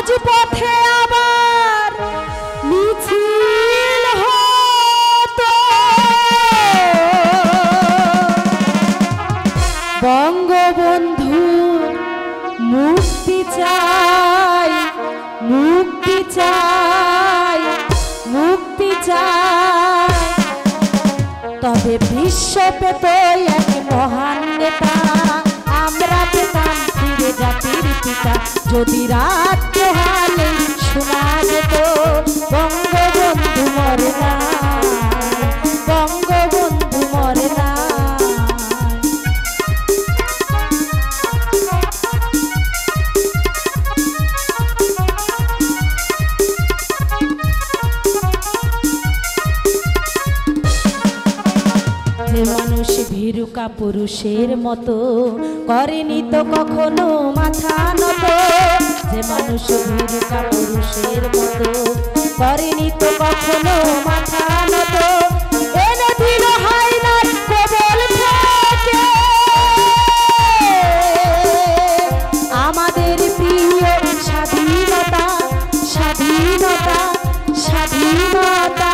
রাজপথে আবার মিছিল হতো বঙ্গবন্ধু মুক্তি চাই মুক্তি চাই মুক্তি চাই তবে বিশ্ব পেত এক মহান নেতা আমরা পেতাম ফিরে জাতির পিতা যদি রাত পোহালে শোনা যেত বঙ্গবন্ধু মরে না বঙ্গবন্ধু মরে না যে মানুষ ভীরুকা পুরুষের মতো করেনি তো কখনো মাথা নত যে মানুষ ভীরুকা পুরুষের মতো করেনি তো কখনো মাথা নত এনে দিল হায়নার কবল থেকে আমাদের প্রিয় স্বাধীনতা স্বাধীনতা স্বাধীনতা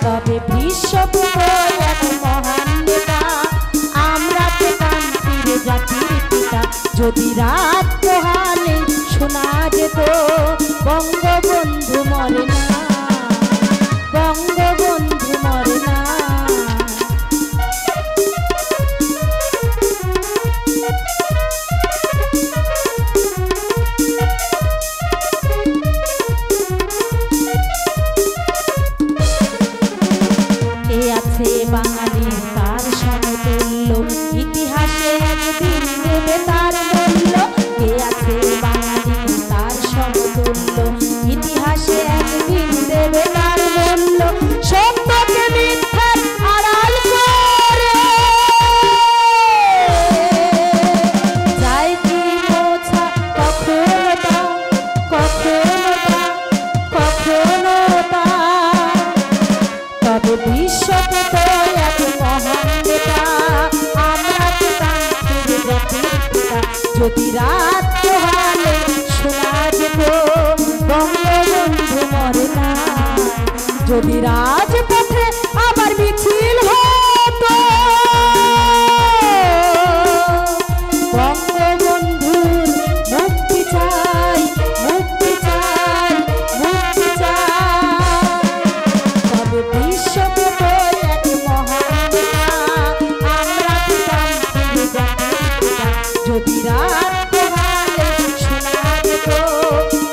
তবে বিশ্ব এক মহান নেতা আমরা পেতাম ফিরে জাতির পিতা যদি রাত পোহালে শোনা যেত বঙ্গবন্ধু মরে না বঙ্গবন্ধু মরে না বাঙালির তার সমতুল্য ইতিহাসে একদিন দেবে তার মূল্য কে আছে বাঙালির তার সমতুল্য ইতিহাসে একদিন দেবে তার মূল্য সত্যকে মিথ্যার আড়াল করে যায় কি মোছা কখনো তা কখনো তা কখনো তা তবে বিশ্ব যদি রাত পোহালে শোনা যেত বঙ্গবন্ধু মরে না যদি রাজপথে আবার মিছিল হতো বঙ্গবন্ধুর মুক্তি চাই মুক্তি চাই মুক্তি চাই তবে বিশ্ব পেত এক মহান আমরা পেতাম ফিরে জাতির পিতা যদি রাত পোহালে শোনা যেত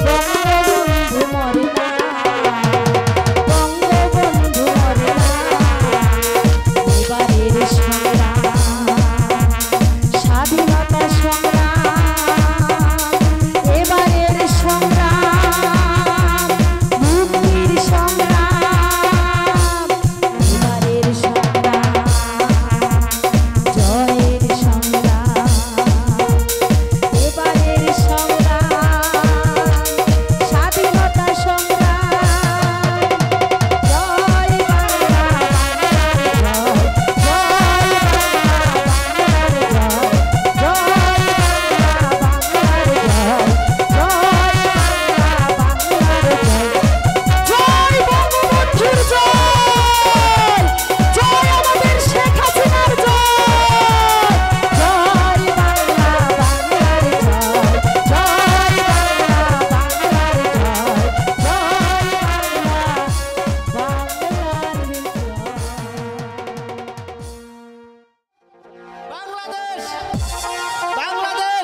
বঙ্গবন্ধু মরে না বঙ্গবন্ধু মরে না এবারের সংগ্রাম স্বাধীনতা সংগ্রাম এবারের সংগ্রাম মুক্তির সংগ্রাম এবারের সংগ্রাম জয়ের সংগ্রাম এবারের সংগ্রাম স্বাধীনতা সংগ্রাম জয় বাংলা জয় জয় হ্যালো বাংলাদেশ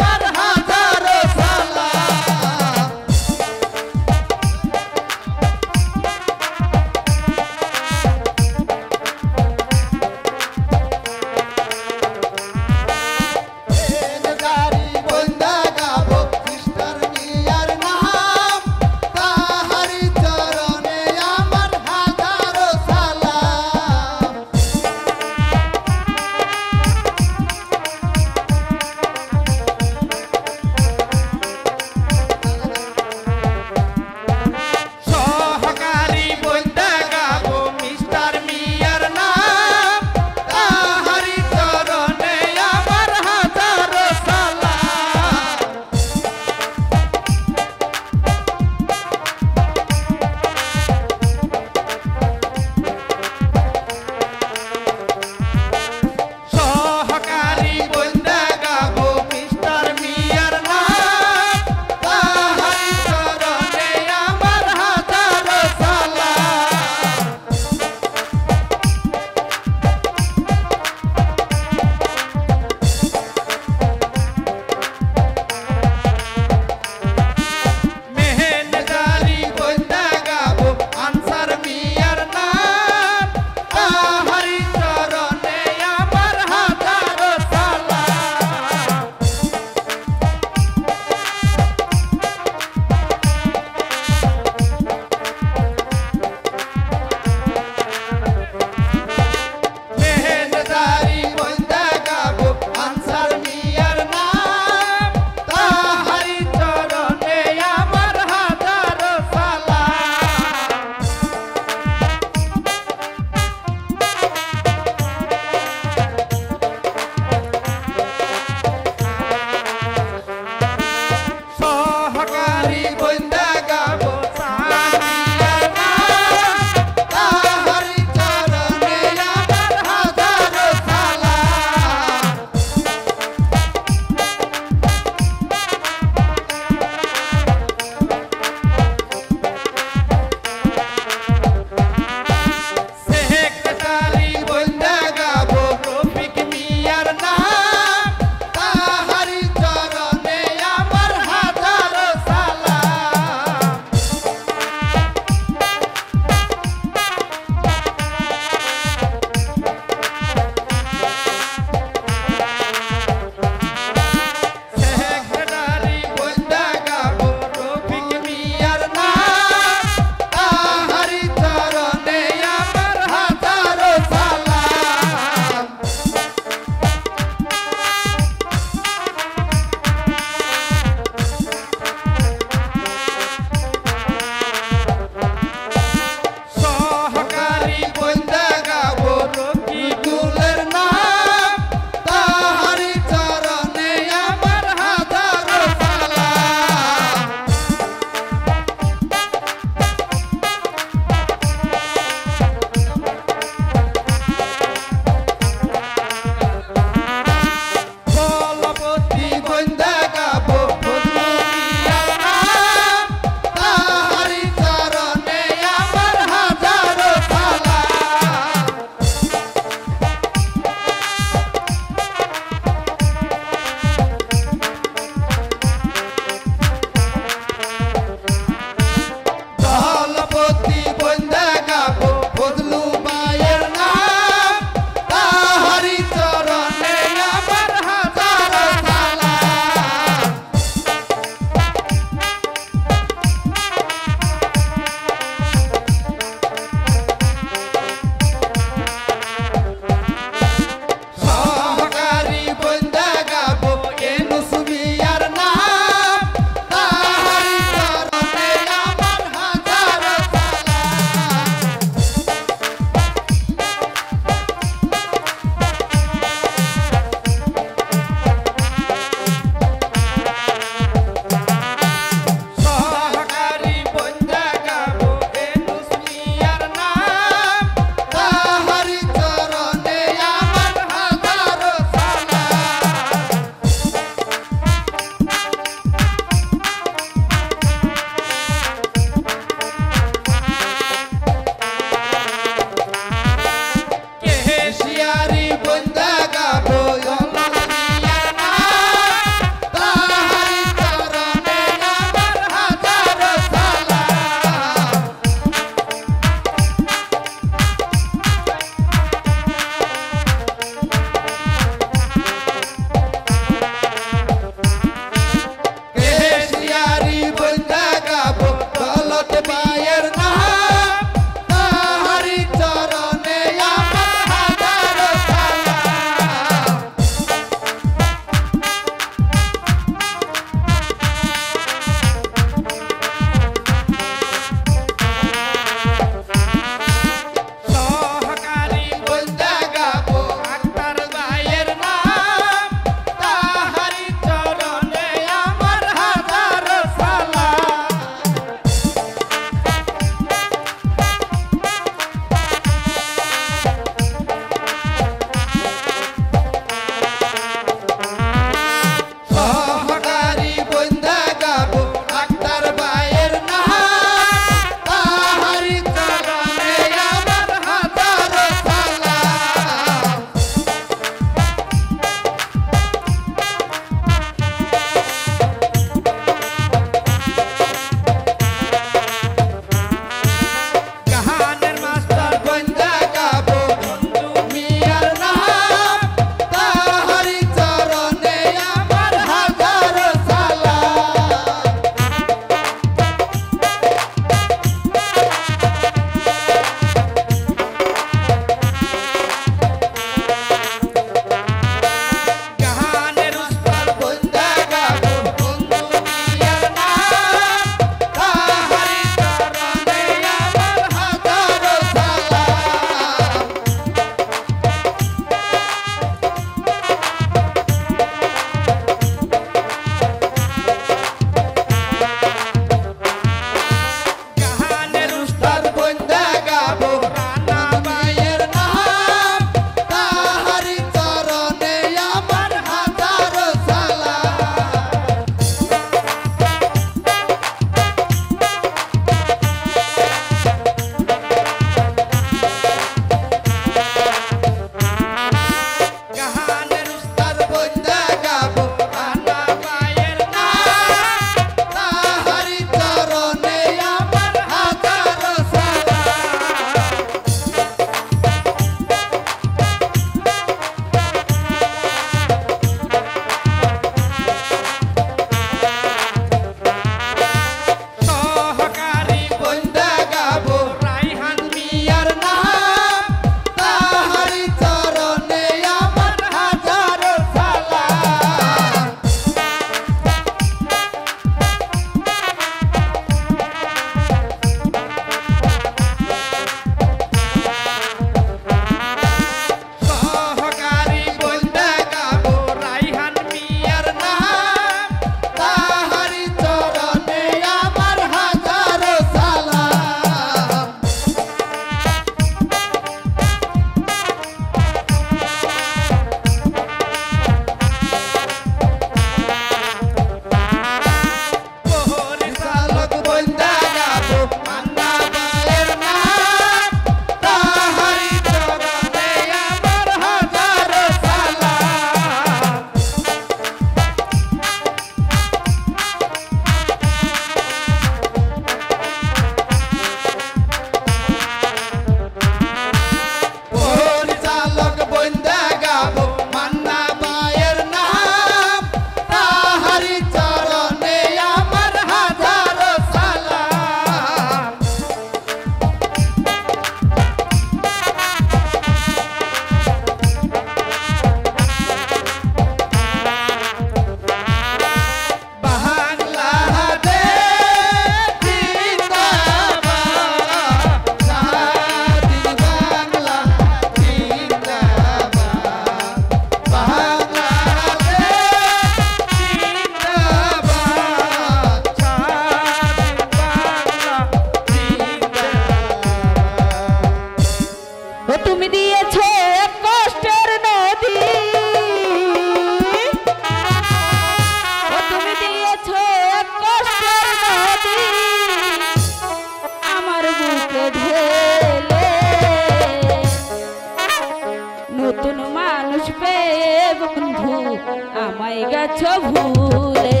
গেছো ভুলে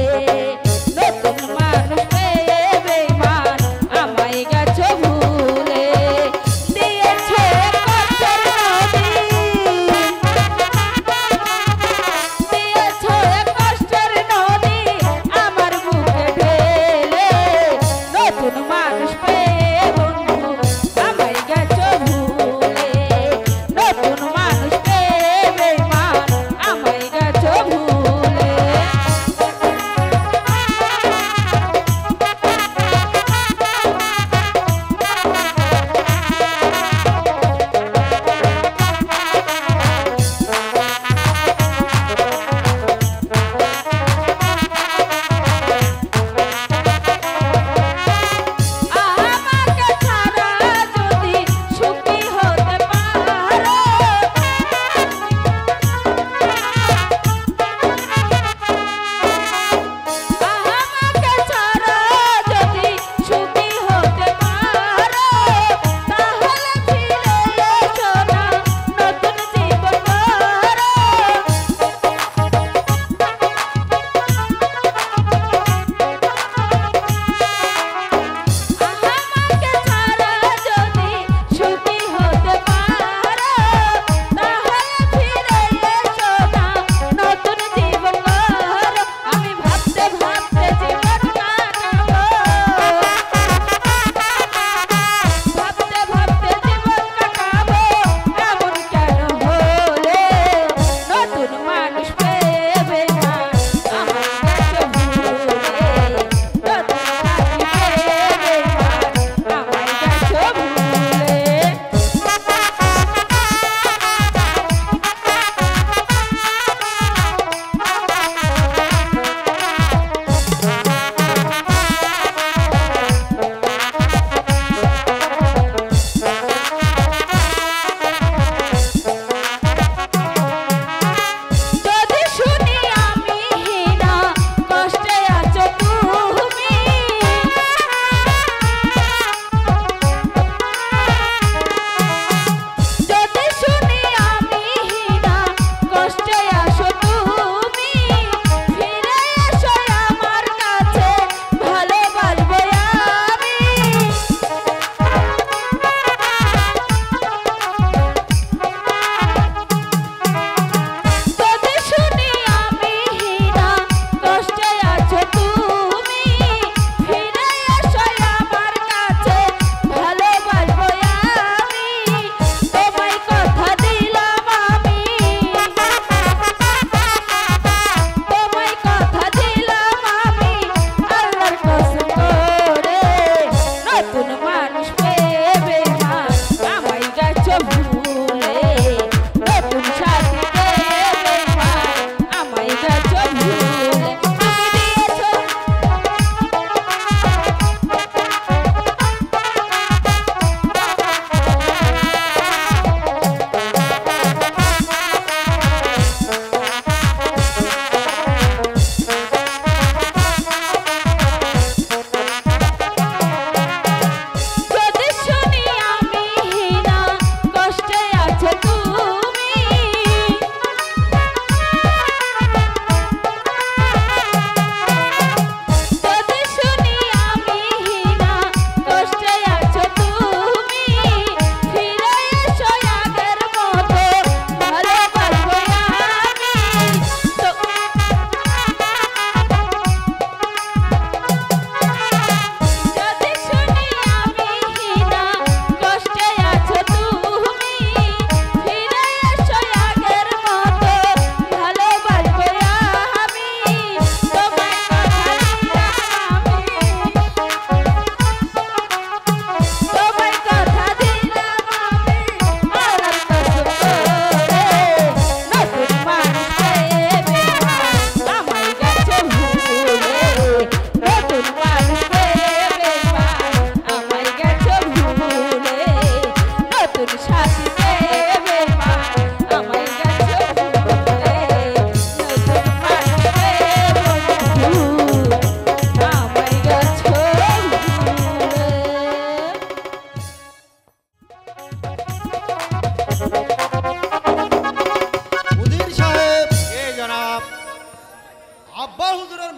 নতুন মানুষ পেয়ে বেঈমান আমায় গেছো ভুলে দিয়েছো কষ্টের নদী দিয়েছো কষ্টের নদী আমার বুকে ঢেলে নতুন মানুষ পেয়ে বন্ধু আমায় গেছো ভুলে নতুন মানুষ পেয়ে বেঈমান আমায় গেছো ভুলে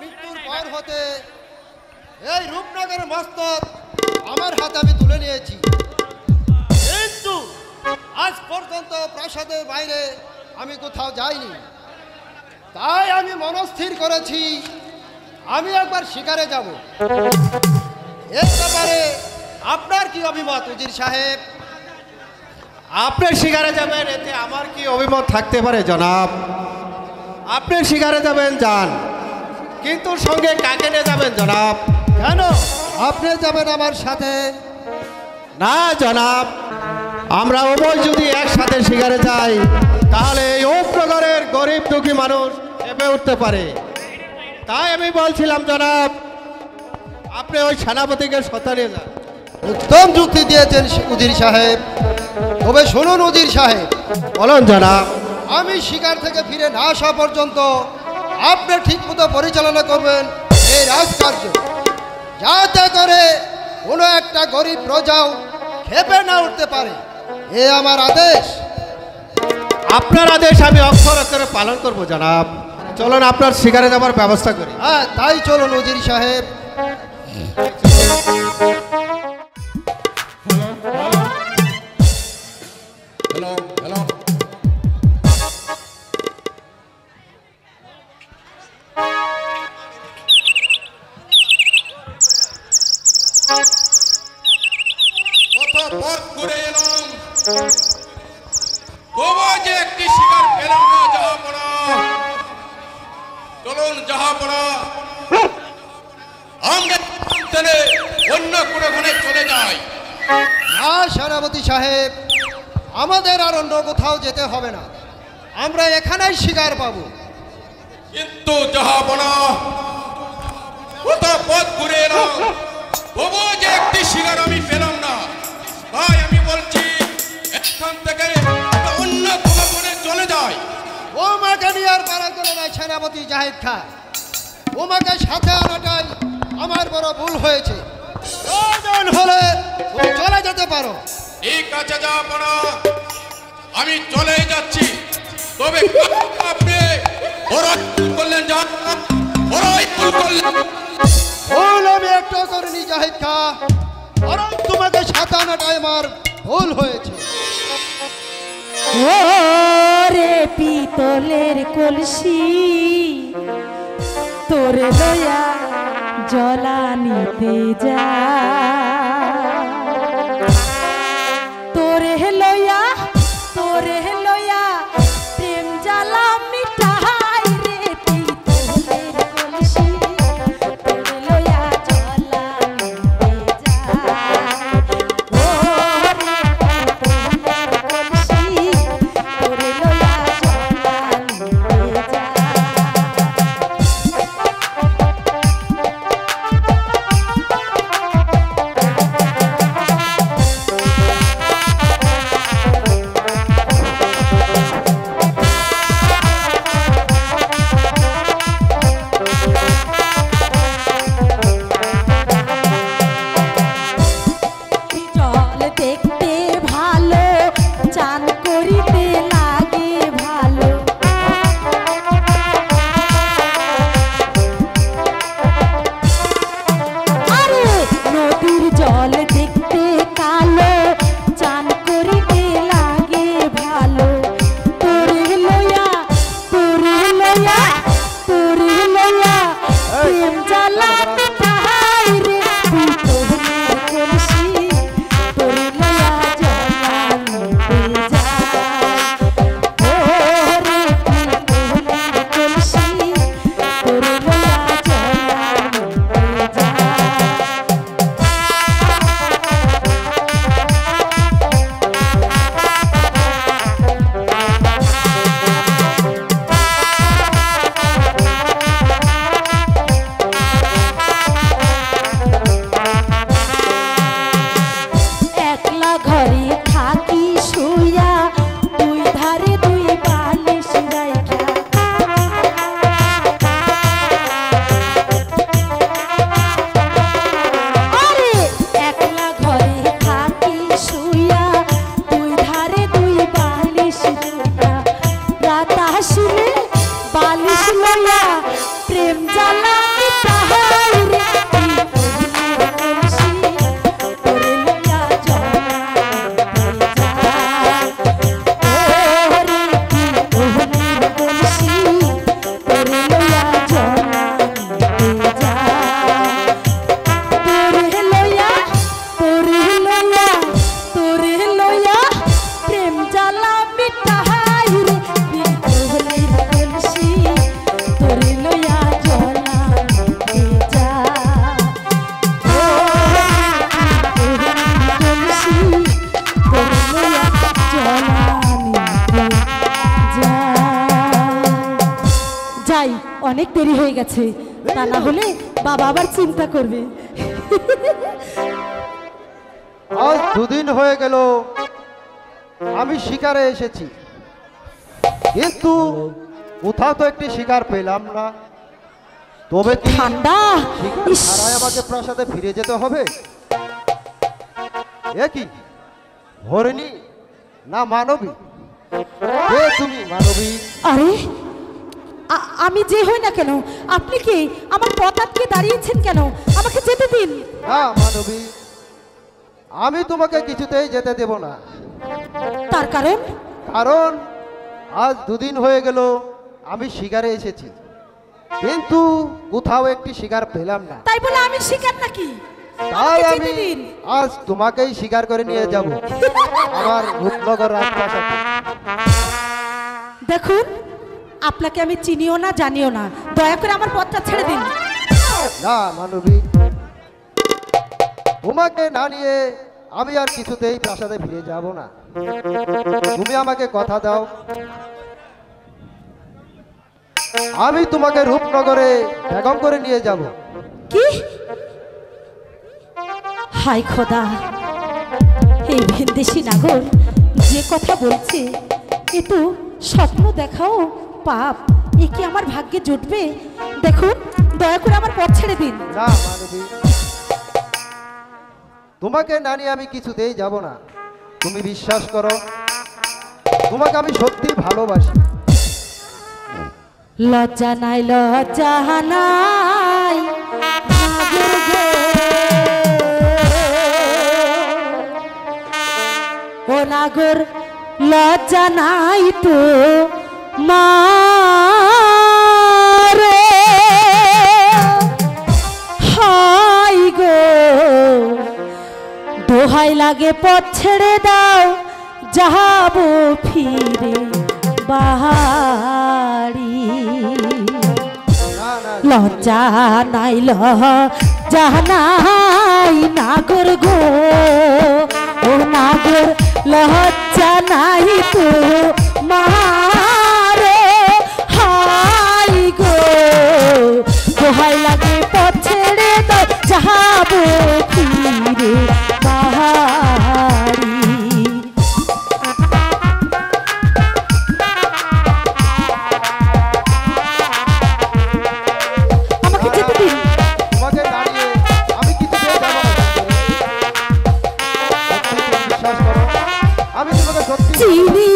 মৃত্যুর পর হতে এই রূপনগরের মস্তক আমার হাতে আমি তুলে নিয়েছি, কিন্তু আজ পর্যন্ত প্রাসাদের বাইরে আমি কোথাও যাইনি। তাই আমি মনস্থির করেছি আমি একবার শিকারে যাব। এর ব্যাপারে আপনার কি অভিমত উজির সাহেব? আপনি শিকারে যাবেন এতে আমার কি অভিমত থাকতে পারে জনাব? আপনি শিকারে যাবেন যান, কিন্তু সঙ্গে কাকে নিয়ে যাবেন জনাব? কেন আপনি যাবেন আমার সাথে? না জনাব, আমরা উভয় যদি একসাথে শিকারে যাই তাহলে এই উপনগরের গরিব দুঃখী মানুষ চেপে উঠতে পারে। তাই আমি বলছিলাম জনাব, আপনি ওই সেনাপতিকে সাথে নিয়ে যান। উত্তম যুক্তি দিয়েছেন উজির সাহেব। তবে শুনুন উজির সাহেব, বলুন জনাব। আমি শিকার থেকে ফিরে না আসা পর্যন্ত আপনি ঠিকমতো পরিচালনা করবেন এই রাজকার্য, যাতে করে কোনো একটা গরিব প্রজাও খেপে না উঠতে পারে। এ আমার আদেশ। আপনার আদেশ আমি অক্ষর অক্ষরে পালন করব জনাব। চলুন আপনার শিকারে যাবার ব্যবস্থা করি। হ্যাঁ, তাই চলুন উজির সাহেব। হ্যালো হ্যালো, কত পথ ঘুরে এলাম, তবু যে একটি শিকার পেলাম না জাহাপনা। চলুন জাহাপনা, আমরা অন্য কোনোখানে চলে যাই। না সেনাপতি সাহেব, আমাদের আর অন্য কোথাও যেতে হবে না, আমরা এখানেই শিকার পাবো। কিন্তু জাহাপনা, কত পথ ঘুরে এলাম, তবু যে একটি শিকার আমি পেলাম না। তাই আমি বলছি এখান থেকে অন্য কোনো বনে চলে যাই। ও মাকে নিয়ে আর পারা করে নাই সেনাপতি জাহিদ খান। ও মাকে সাথে আনাটাই আমার বড় ভুল হয়েছে। প্রয়োজন হলে তুমি চলে যেতে পারো। ঠিক আছে জাহাপনা, আমি চলে যাচ্ছি। তবে আপনি বড়ই ভুল করলেন জাহাপনা, বড়ই ভুল করলেন। ভুল আমি একটা করিনি জাহিদ খান, বরং তোমাকে সাথে আনাটাই আমার ভুল হয়েছে। ওরে পিতলের কলসি তোরে লয়া জলানিতে যা, তোরে লয়া প্রেম জ্বালা মিটাই রে পিতলের কলসি তোরে লয়া জলানিতে যা। ওরে পিতলের কলসি তোরে লয়া জলানিতে যা। গেছে, তা না হলে বাবা আবার চিন্তা করবে। আজ দুদিন হয়ে গেল আমি শিকারে এসেছি, কিন্তু কোথাও তো একটি শিকার পেলাম না। তবে কি ঠান্ডা, শিকার ইস, ছাড়াই আমাকে প্রাসাদে ফিরে যেতে হবে? এ কি হরিণী না মানবী? কে তুমি মানবী? আরে আমি যে হই না কেন, আপনি কি আমার পথ আটকে দাঁড়িয়েছেন কেন? আমাকে যেতে দিন। না মানবী, আমি তোমাকে কিছুতেই যেতে দেব না। তার কারণ? কারণ আজ দুদিন হয়ে গেল আমি শিকারে এসেছি, কিন্তু কোথাও একটি শিকার পেলাম না। তাই বলে আমি শিকার নাকি? তাই আমাকে আমি যেতে দিন। আজ তোমাকেই শিকার করে নিয়ে যাব আমার রূপনগর রাজপ্রাসাদে। দেখুন, আপনাকে আমি চিনিও না জানিও না, দয়া করে আমার পথটা ছেড়ে দিন। না মানবী, তোমাকে না নিয়ে আমি আর কিছুতেই প্রাসাদে ফিরে যাব না। তুমি আমাকে কথা দাও, আমি তোমাকে রূপনগরে বেগম করে নিয়ে যাব। কি? হাই খোদা, এই ভিনদেশী নাগর যে কথা বলছে এ তো স্বপ্ন দেখাও পাপ। এ কি আমার ভাগ্যে জুটবে? দেখুন, দয়া করে আমার পথ ছেড়ে দিন। না মানবী, তোমাকে না নিয়ে আমি কিছুতেই যাব না। তুমি বিশ্বাস করো, তোমাকে আমি সত্যি ভালোবাসি। লজ্জা নাই, লজ্জা নাই, নাগর গো। ও নাগর, লজ্জা নাই তো মারে, হাই গো দোহাই লাগে পথ ছেড়ে দাও, যাবো ফিরে বাড়ি। না না লজ্জা নাই, লজ্জা নাই, নাগর গো। ও নাগর, লজ্জা নাই তো মারে, হাই গো দোহাই লাগে পথ ছেড়ে দাও, যাবো ফিরে বাড়ি। আমাকে যেতে দিন। তোমাকে না নিয়ে আমি কিছুতেই যাব না। সত্যি তুমি বিশ্বাস করো, আমি তোমাকে সত্যি চিনি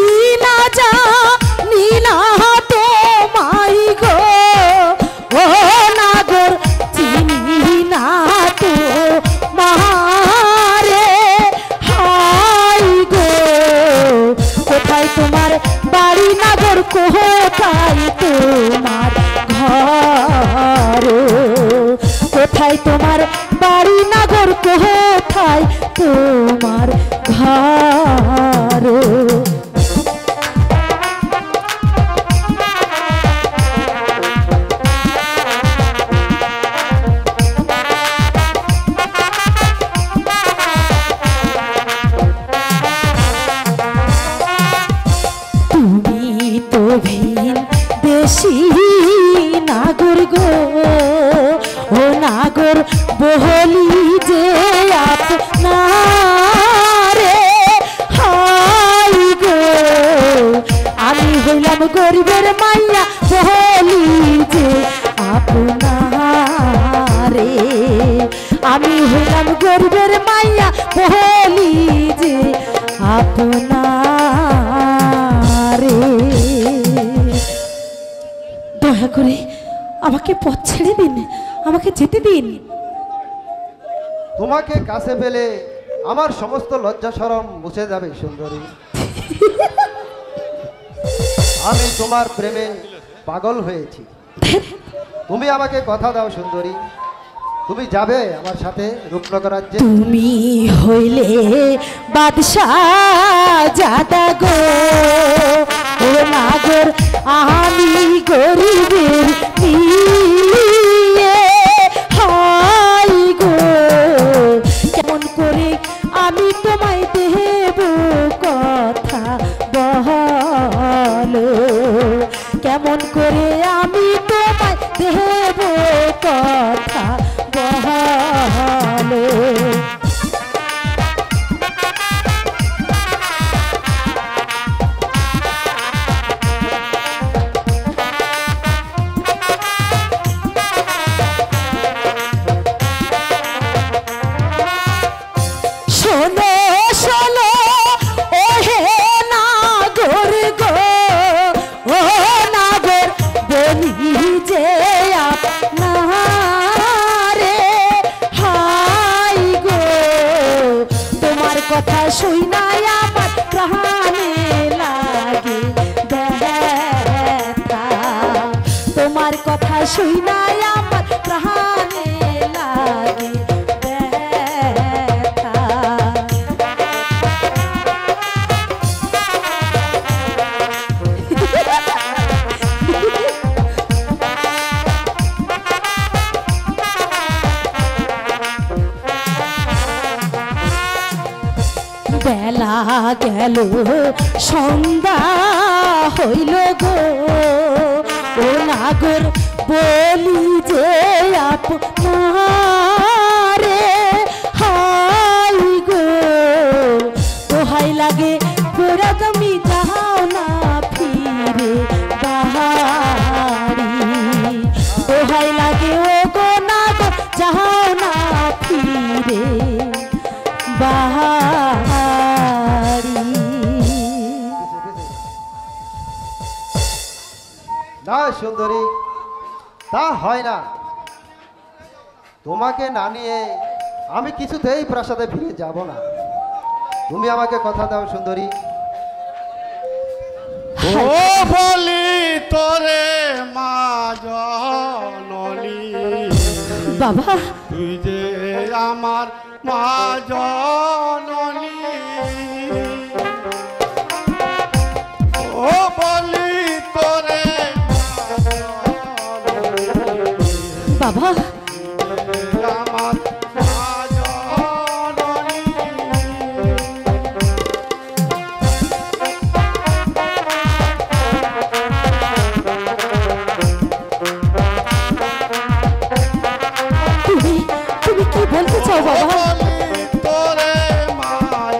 না জানি না তোমায় গো, ও নাগর চিনি না তো মারে, হাই গো কোথায় তোমার বাড়ি নাগর, কোথায় তোমার ঘর? কোথায় তোমার বাড়ি নাগর, কোথায় তোমার ঘর? তুমি তো ভিন দেশি নাগর গো, ও নাগর বহলি যে আপনারে, হাই গো আমি হইলাম গরিবের মাইয়া, বহলি যে আপনারে। আমি হইলাম গরিবের মাইয়া, বহলি যে আপনারে। দয়া করে আমাকে পথ ছেড়ে দিন, আমাকে যেতে দিন। তোমাকে কাছে পেলে আমার সমস্ত লজ্জা শরম মুছে যাবে সুন্দরী। আমি তোমার প্রেমে পাগল হয়েছি। তুমি আমাকে কথা দাও সুন্দরী, তুমি যাবে আমার সাথে রূপনগর রাজ্যে? তুমি হইলে বাদশাহ জাদা গো, ও নাগর আমি গরিবের নিয়ে, হাই গো কেমন করে আমি তোমায় দেব কথা বলো, কেমন করে আমি তোমায় দেব কথা শুই নাই আমার প্রাণে লাগে ব্যথা, তোমার কথা শুই নাই আমার প্রাণে লাগে ব্যথা। বেলা গেল সন্ধ্যা হইল গো, ও নাগর বলি যে আপনারে হাই গো, দোহাই লাগে গোরা তুমি যাও না ফিরে বাহারি, দোহাই লাগে ও গো নাগর যাও না ফিরে বাহারি। না সুন্দরী, তা হয় না। তোমাকে না নিয়ে আমি কিছুতেই প্রাসাদে ফিরে যাব না। তুমি আমাকে কথা দাও সুন্দরী। ও বলি তোরে মা জননী, বাবা তুই যে আমার মা জননী, ও বলি তোরে বাবা আমার মা জননী। তুমি তুমি কি বলতে চাও বাবা? তোরে মা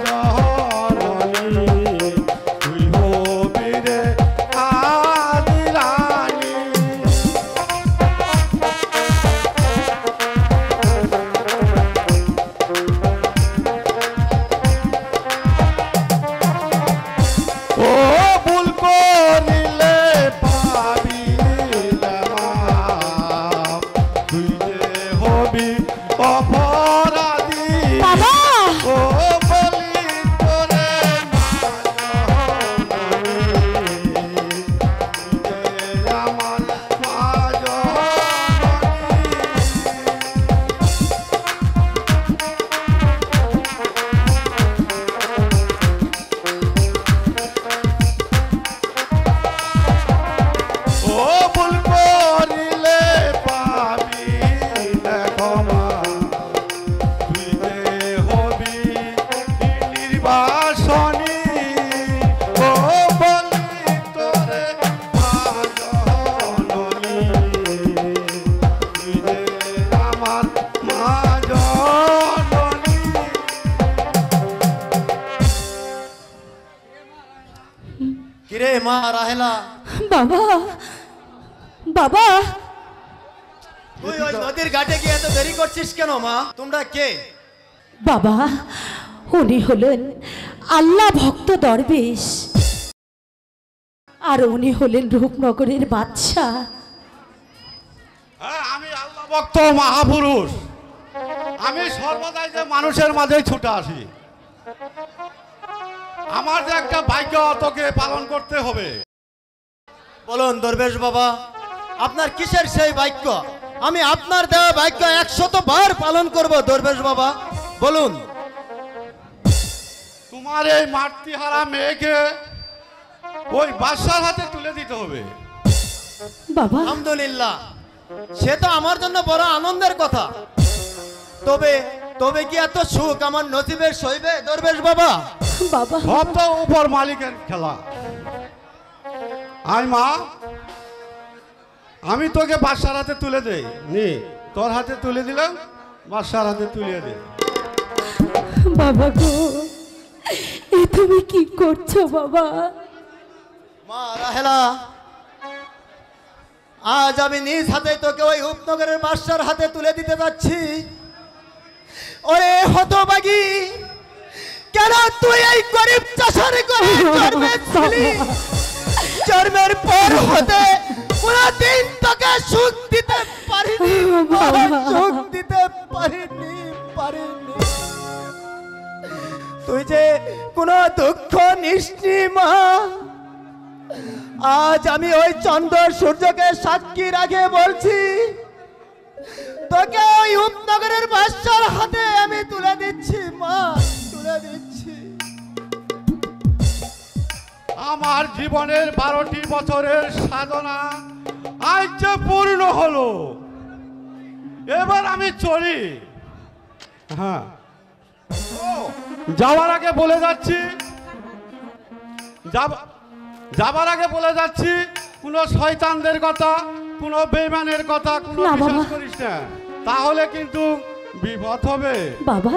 জননী, তুই হবি রে আদি রানী। ও ভুল করিলে পাবি না মাপ, তুই যে হবি অপরাধী। বাবা ও বলি তোরে মা জননী, তুই যে আমার মা জননী। ও ভুল করিলে পাবি না ক্ষমা, তুই যে হবি নির্বাসনী। ও বলি তোরে মা জননী, তুই যে আমার মা জননী। কিরে মা রাহেলা, বাবা বাবা তুই ওই নদীর ঘাটে গিয়ে এত দেরি করছিস কেন মা? তোমরা কে? বাবা উনি হলেন আল্লাহ ভক্ত দরবেশ, আর উনি হলেন রূপনগরের বাদশাহ। হ্যাঁ, আমি আল্লাহ ভক্ত মহাপুরুষ। আমি সর্বদাই যে মানুষের মাঝেই ছুটে আসি। আমার যে একটা ভাগ্য তোকে পালন করতে হবে। বলুন দরবেশ বাবা, আপনার কিসের সেই বাক্য? আমি আপনার দেওয়া বাক্য 100 বার পালন করব দরবেশ বাবা, বলুন। তোমার এই মাতৃহারা মেয়েকে ওই বাদশার হাতে তুলে দিতে হবে। বাবা আলহামদুলিল্লাহ, সে তো আমার জন্য বড় আনন্দের কথা। তবে তবে কি এত সুখ আমার নসিবের সইবে দরবেশ বাবা? বাবা সব তো উপর মালিকের খেলা। আয় মা, আমি তোকে বাদশার হাতে তুলে দেই। নি, তোর হাতে তুলে দিলাম, বাদশার হাতে তুলে দে। বাবা গো, এ তুমি কি করছো বাবা? মা রাহেলা, আজ আমি নিজ হাতে তোকে ওই উপনগরের বাদশার হাতে তুলে দিতে যাচ্ছি। ওরে হতভাগী, কেন তুই এই গরিব চাষার ঘরে জন্মেছিলি? জন্মের পর হতে কোনদিন তোকে সুখ দিতে পারিনি, সুখ দিতে পারিনি। তুই যে কোনো দুঃখ নিসনি মা। আজ আমি ওই চন্দ্র সূর্যকে সাক্ষী রাখে বলছি, তোকে ওই উপনগরের বাদশার হাতে আমি তুলে দিচ্ছি মা, তুলে দিচ্ছি। আমার জীবনের 12টি বছরের সাধনা আজ যে পূর্ণ হলো, এবার আমি চলি। হ্যাঁ, যাওয়ার আগে বলে যাচ্ছি, যাবার আগে বলে যাচ্ছি, কোনো শয়তানদের কথা, কোনো বেঈমানের কথা কোনো না বাবা। বিশ্বাস করিস না, তাহলে কিন্তু বিপদ হবে বাবা।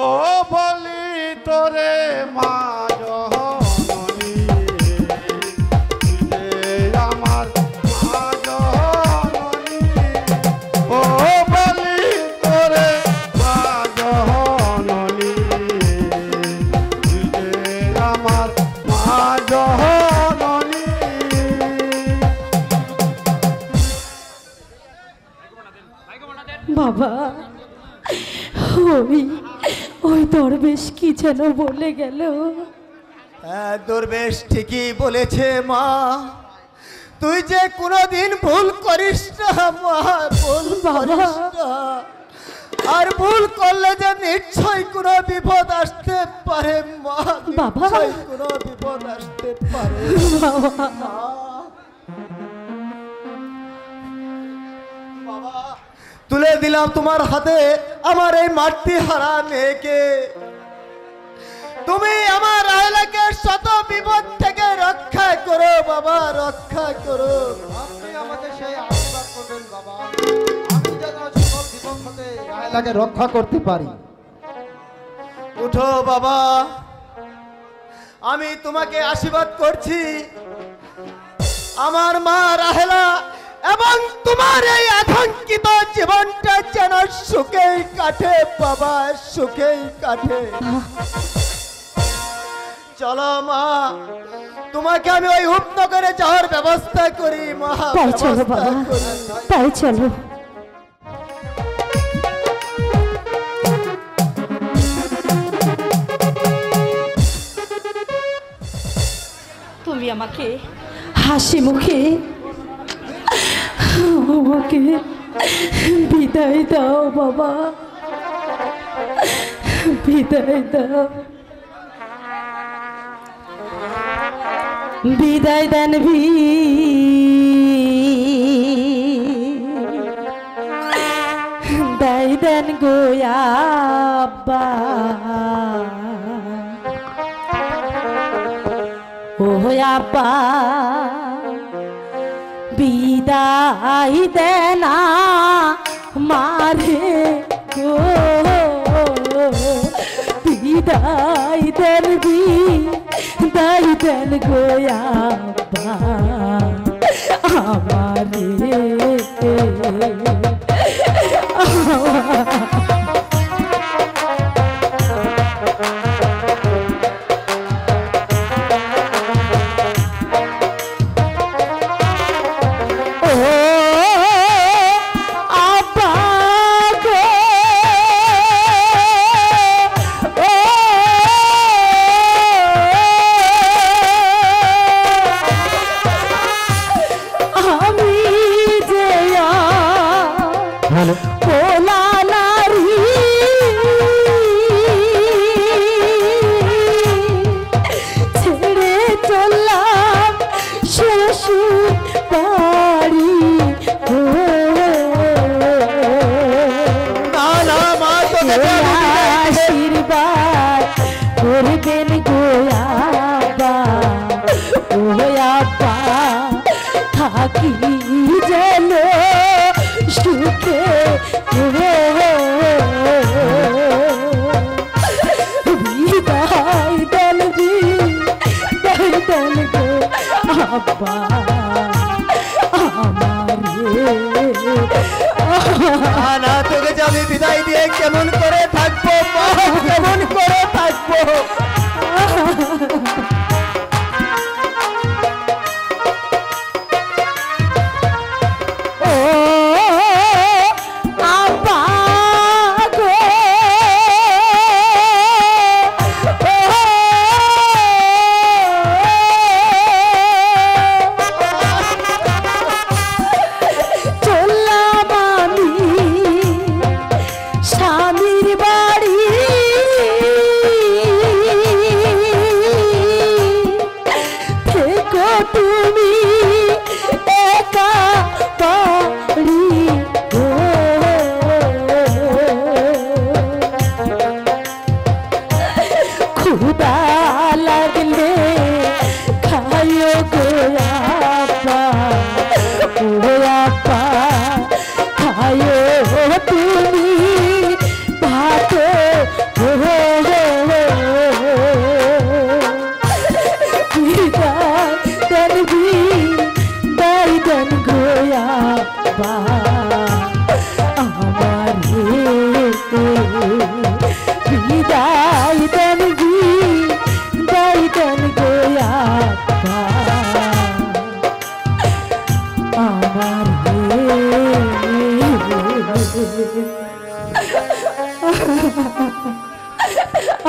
ও বলি তোরে মা জননী, তুই যে আমার মা জননী। ও বলি তোরে মা জননী, তুই যে আমার মা জননী। বাবা, ওই ওই দরবেশ কি যেন বলে গেল। হ্যাঁ, দরবেশ ঠিকই বলেছে মা, তুই যে কোনোদিন ভুল করিস না মা, ভুল করিস না। আর ভুল করলে যে নিশ্চয়ই কোনো বিপদ আসতে পারে মা, বাবা। নিশ্চয়ই কোনো বিপদ আসতে পারে বাবা, বাবা। তুলে দিলাম তোমার হাতে আমার এই মাটি হারা মেয়েকে। তুমি আমার আহলাকে শত বিপদ থেকে রক্ষা করো বাবা, রক্ষা করো। আপনি আমাকে সেই আশীর্বাদ করবেন বাবা, আমি যেন সকল বিপদ হতে রাহেলাকে রক্ষা করতে পারি। উঠো বাবা, আমি তোমাকে আশীর্বাদ করছি। আমার মা রাহেলা এবং তোমার এই আকাঙ্ক্ষিত জীবনটা যেন সুখেই কাটে বাবা, সুখেই কাটে। চলো মা, তোমাকে আমি ওই উপনগরে যাওয়ার ব্যবস্থা করি মা, তাই চলো ব্যবস্থা বাবা, করি। তাই চলো। তুমি আমাকে হাসি মুখে আমাকে বিদায় দাও বাবা, বিদায় দাও। বিদায় দেন বিদায় দেন গোয়াব্বা, ও আব্বা বিদায় দেনা মারে গো, বিদায় দেন বিদায় দেন গোয়াব্বা আমারে। আশীর্বাদ করবেন গোয়াবা, ও আব্বা থাকি যেন সুখে, বিদায় দেন বিদায় দেন গো আব্বা আমারে। না, তোকে যে আমি বিদায় দিয়ে কেমন করে থাকবো মা, কেমন করে থাকবো। ও আব্বা গো, ও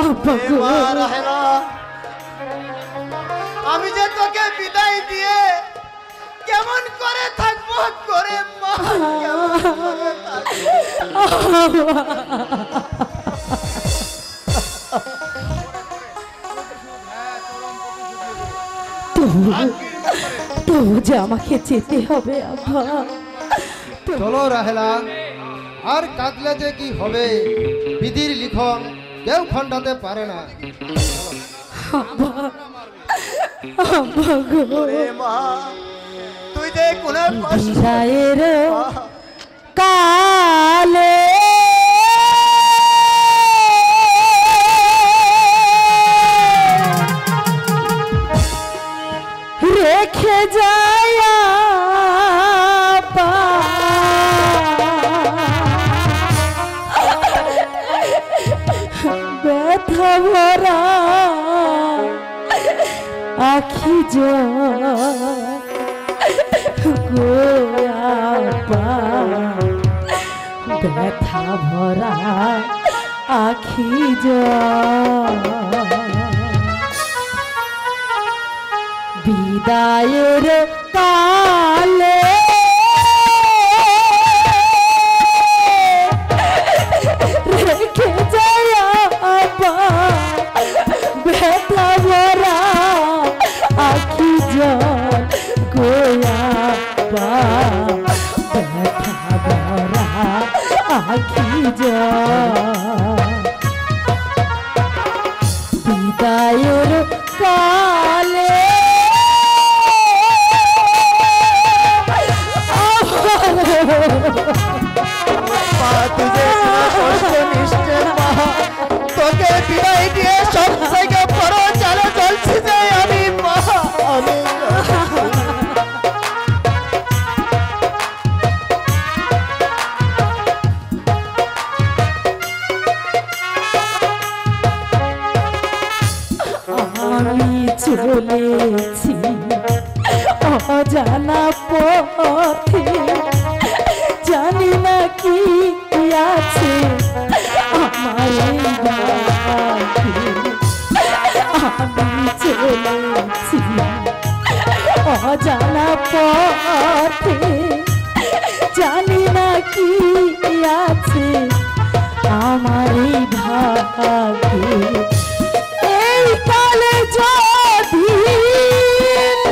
আব্বা এ গো মা রাহেলা, আমি যে তোকে বিদায় দিয়ে কেমন করে থাকবো করে মা, কেমন করে থাকবো? তবু যে আমাকে যেতে হবে আব্বা। চলো রাহেলা, আর কাঁদলে যে কি হবে, বিধির লিখন কেউ খণ্ডাতে পারে না। আব্বা আব্বা গো ওরে মা, তুই যে কোনো কষ্ট বিদায়ের কালে রেখে যায় ব্যথা ভরা আখি গোয়াপা, ব্যথা ভরা আখি বিদায়ের কালে রেখে যায় ব্যথা ভরা আখি গোয়াপা, ব্যথা ভরা আখি বিদায়ের কালে মা, তুই যে কোনো কষ্ট নিশ্চয় মা, তোকে বিদায় দিয়ে সব থেকে বড় জ্বালা জ্বলছি যে আমি মা, আমি আমি চলেছি অজানা পথে, জানি না কি আছে আমার এই ভাগ্যে। আমি চলেছি অজানা পথে, জানি না কি আছে আমার এই ভাগ্যে। এই কালে যদি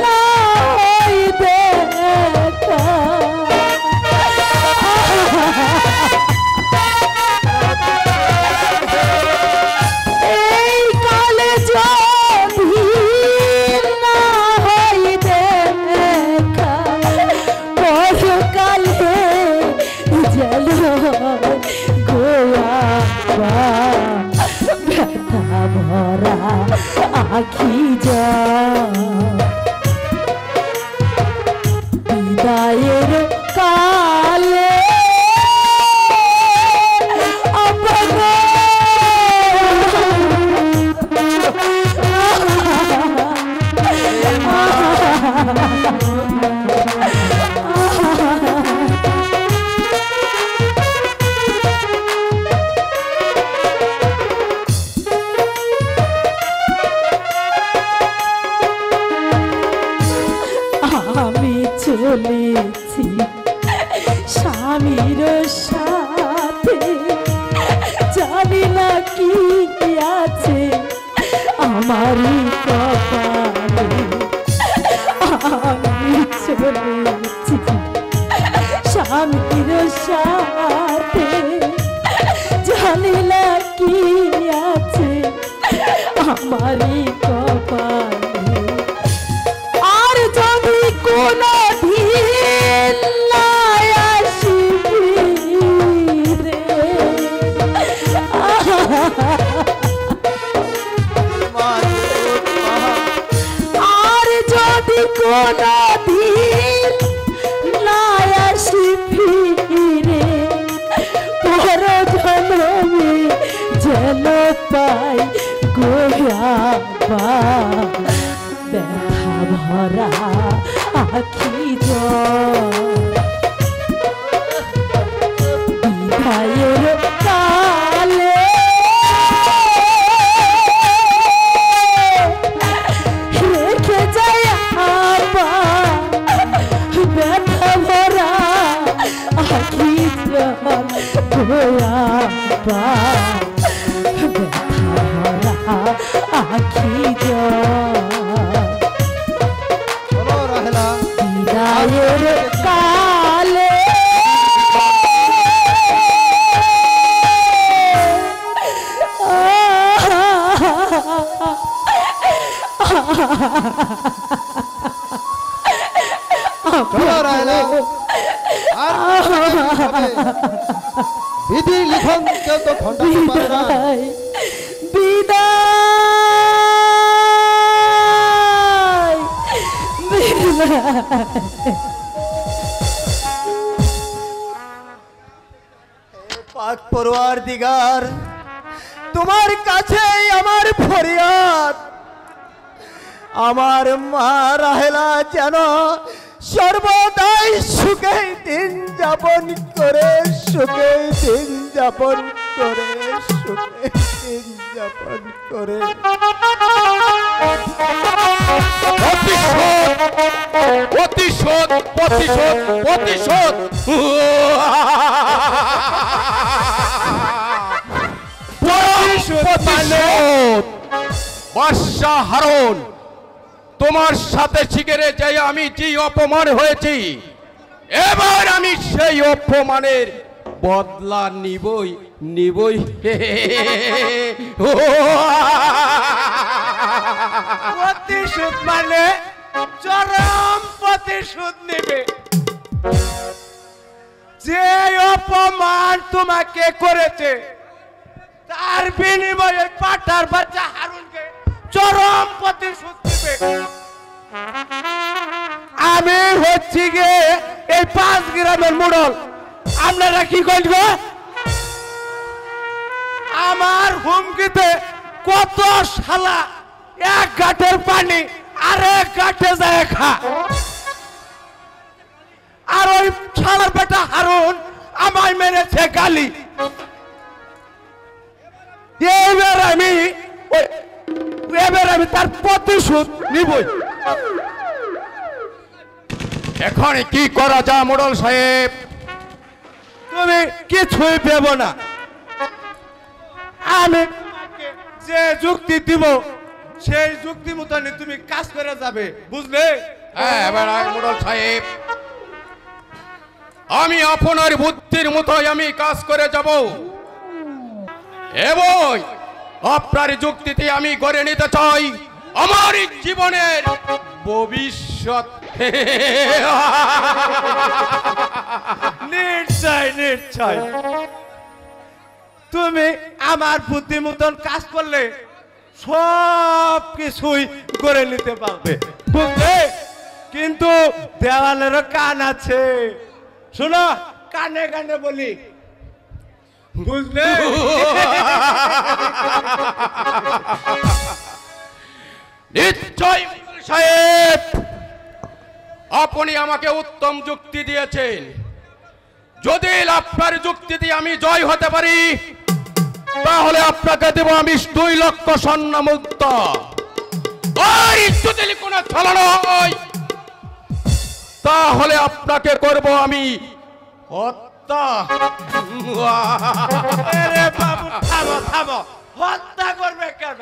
না হয় দেখা, এই কালে যদি না হয় দেখা, পরকালে জল গোয়াপা, ব্যথা ভরা আখি বিদায়ের কালে আমি চলেছি স্বামীর সাথে, জানি না কি আছে আমারই কপালে। আমি চলেছি স্বামীর সাথে, জানি না কি আছে আমারই কপালে। আর যদি কোনো দিন না আসবি রে, আর যদি কোনো দিন না আসি ফিরে, পর জন্মে যেন পাই গোয়াপা, ব্যথা ভরা আখি বিদায়ের কালে রেখে যায় আবার ব্যথা ভরা আখি জল ধোয়া আখি চলো রাহেলা বিদায়ের কালে চলো রাহেলা আর বিধি লিখন কেউ তো খণ্ডাতে পারে না। বিদায় বিদায় পাক পরোয়ার দিগার, তোমার কাছে আমার ফরিয়াদ, আমার মা রাহেলা যেন সর্বদাই সুখে দিন যাপন করে, সুখে দিন যাপন করে, সুখে দিন যাপন করে। প্রতিশোধ প্রতিশোধ প্রতিশোধ বাদশা হারুন, তোমার সাথে শিকারে যাই আমি যে অপমান হয়েছি, এবার আমি সেই অপমানের বদলা নিবই নিবই। প্রতিশোধ মানে চরম প্রতিশোধ নেবে। যে অপমান তোমাকে করেছে তার বিনিময়ে পাঠার বাচ্চা হারুনকে চরম প্রতিশোধ নেবে। আমি হচ্ছি গিয়ে এই 5 গ্রামের মোড়ল, আপনারা কি করবে? আমার হুমকিতে কত শালা এক ঘাটের পানি আরেক ঘাটে যায় খা, আর ওই শালার বেটা হারুন আমায় মেরেছে গালি। এবার আমি তার প্রতিশোধ নিবই। এখন কি করা যায় মোড়ল সাহেব? তুমি কিছুই ভেবো না, আমি তোমাকে যে যুক্তি দিব সেই যুক্তি মতনই তুমি কাজ করে যাবে, বুঝলে? হ্যাঁ এবার মোড়ল সাহেব, আমি আপনার বুদ্ধির মতোই আমি কাজ করে যাব এবং আপনার যুক্তিতে আমি গড়ে নিতে চাই আমার জীবনের ভবিষ্যৎ। নিশ্চয় নিশ্চয়, তুমি আমার বুদ্ধি মতন কাজ করলে সব কিছুই করে নিতে পারবে, বুঝলে? কিন্তু দেওয়ালেরও কান আছে, শোনো, কানে কানে বলি, বুঝলে? নিশ্চয় সাহেব, আপনি আমাকে উত্তম যুক্তি দিয়েছেন। যদি আপনার যুক্তিতে আমি জয় হতে পারি তাহলে আপনাকে দেব আমি 2 লক্ষ স্বর্ণ মুদ্রা। আর যদি কোনো ছলনা হয় তাহলে আপনাকে করব আমি হত্যা। আরে বাবু, থামো থামো, হত্যা করবে কেন?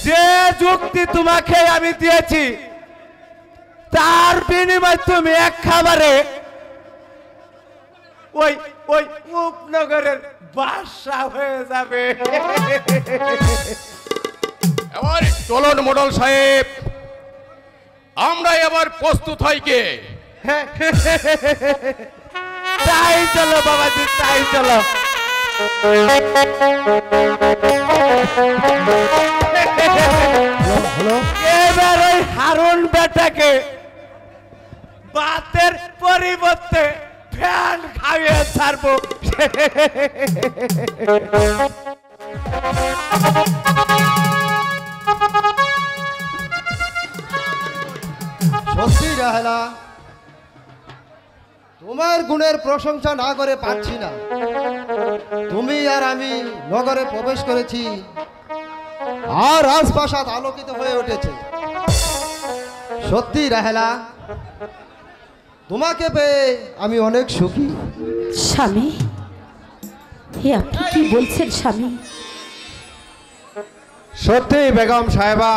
যে যুক্তি তোমাকে আমি দিয়েছি তার বিনিময়ে তুমি এক খাবারে ওই ওই উপনগরের বাদশা হয়ে যাবে। এবার চলুন মোড়ল সাহেব, আমরা এবার প্রস্তুত হই কে? তাই চলো বাবাজি, তাই চলো। এবার ওই হারুন বেটাকে ভাতের পরিবর্তে ফ্যান খাইয়ে ছাড়বো। সত্যি রাহেলা, তোমার গুণের প্রশংসা না করে পারছি না। তুমি আর আমি নগরে প্রবেশ করেছি আর রাজপ্রাসাদ আলোকিত হয়ে উঠেছে। সত্যি রাহেলা, তোমাকে পেয়ে আমি অনেক সুখী। স্বামী, হে আপনি কি বলছেন স্বামী? সত্যি বেগম সাহেবা,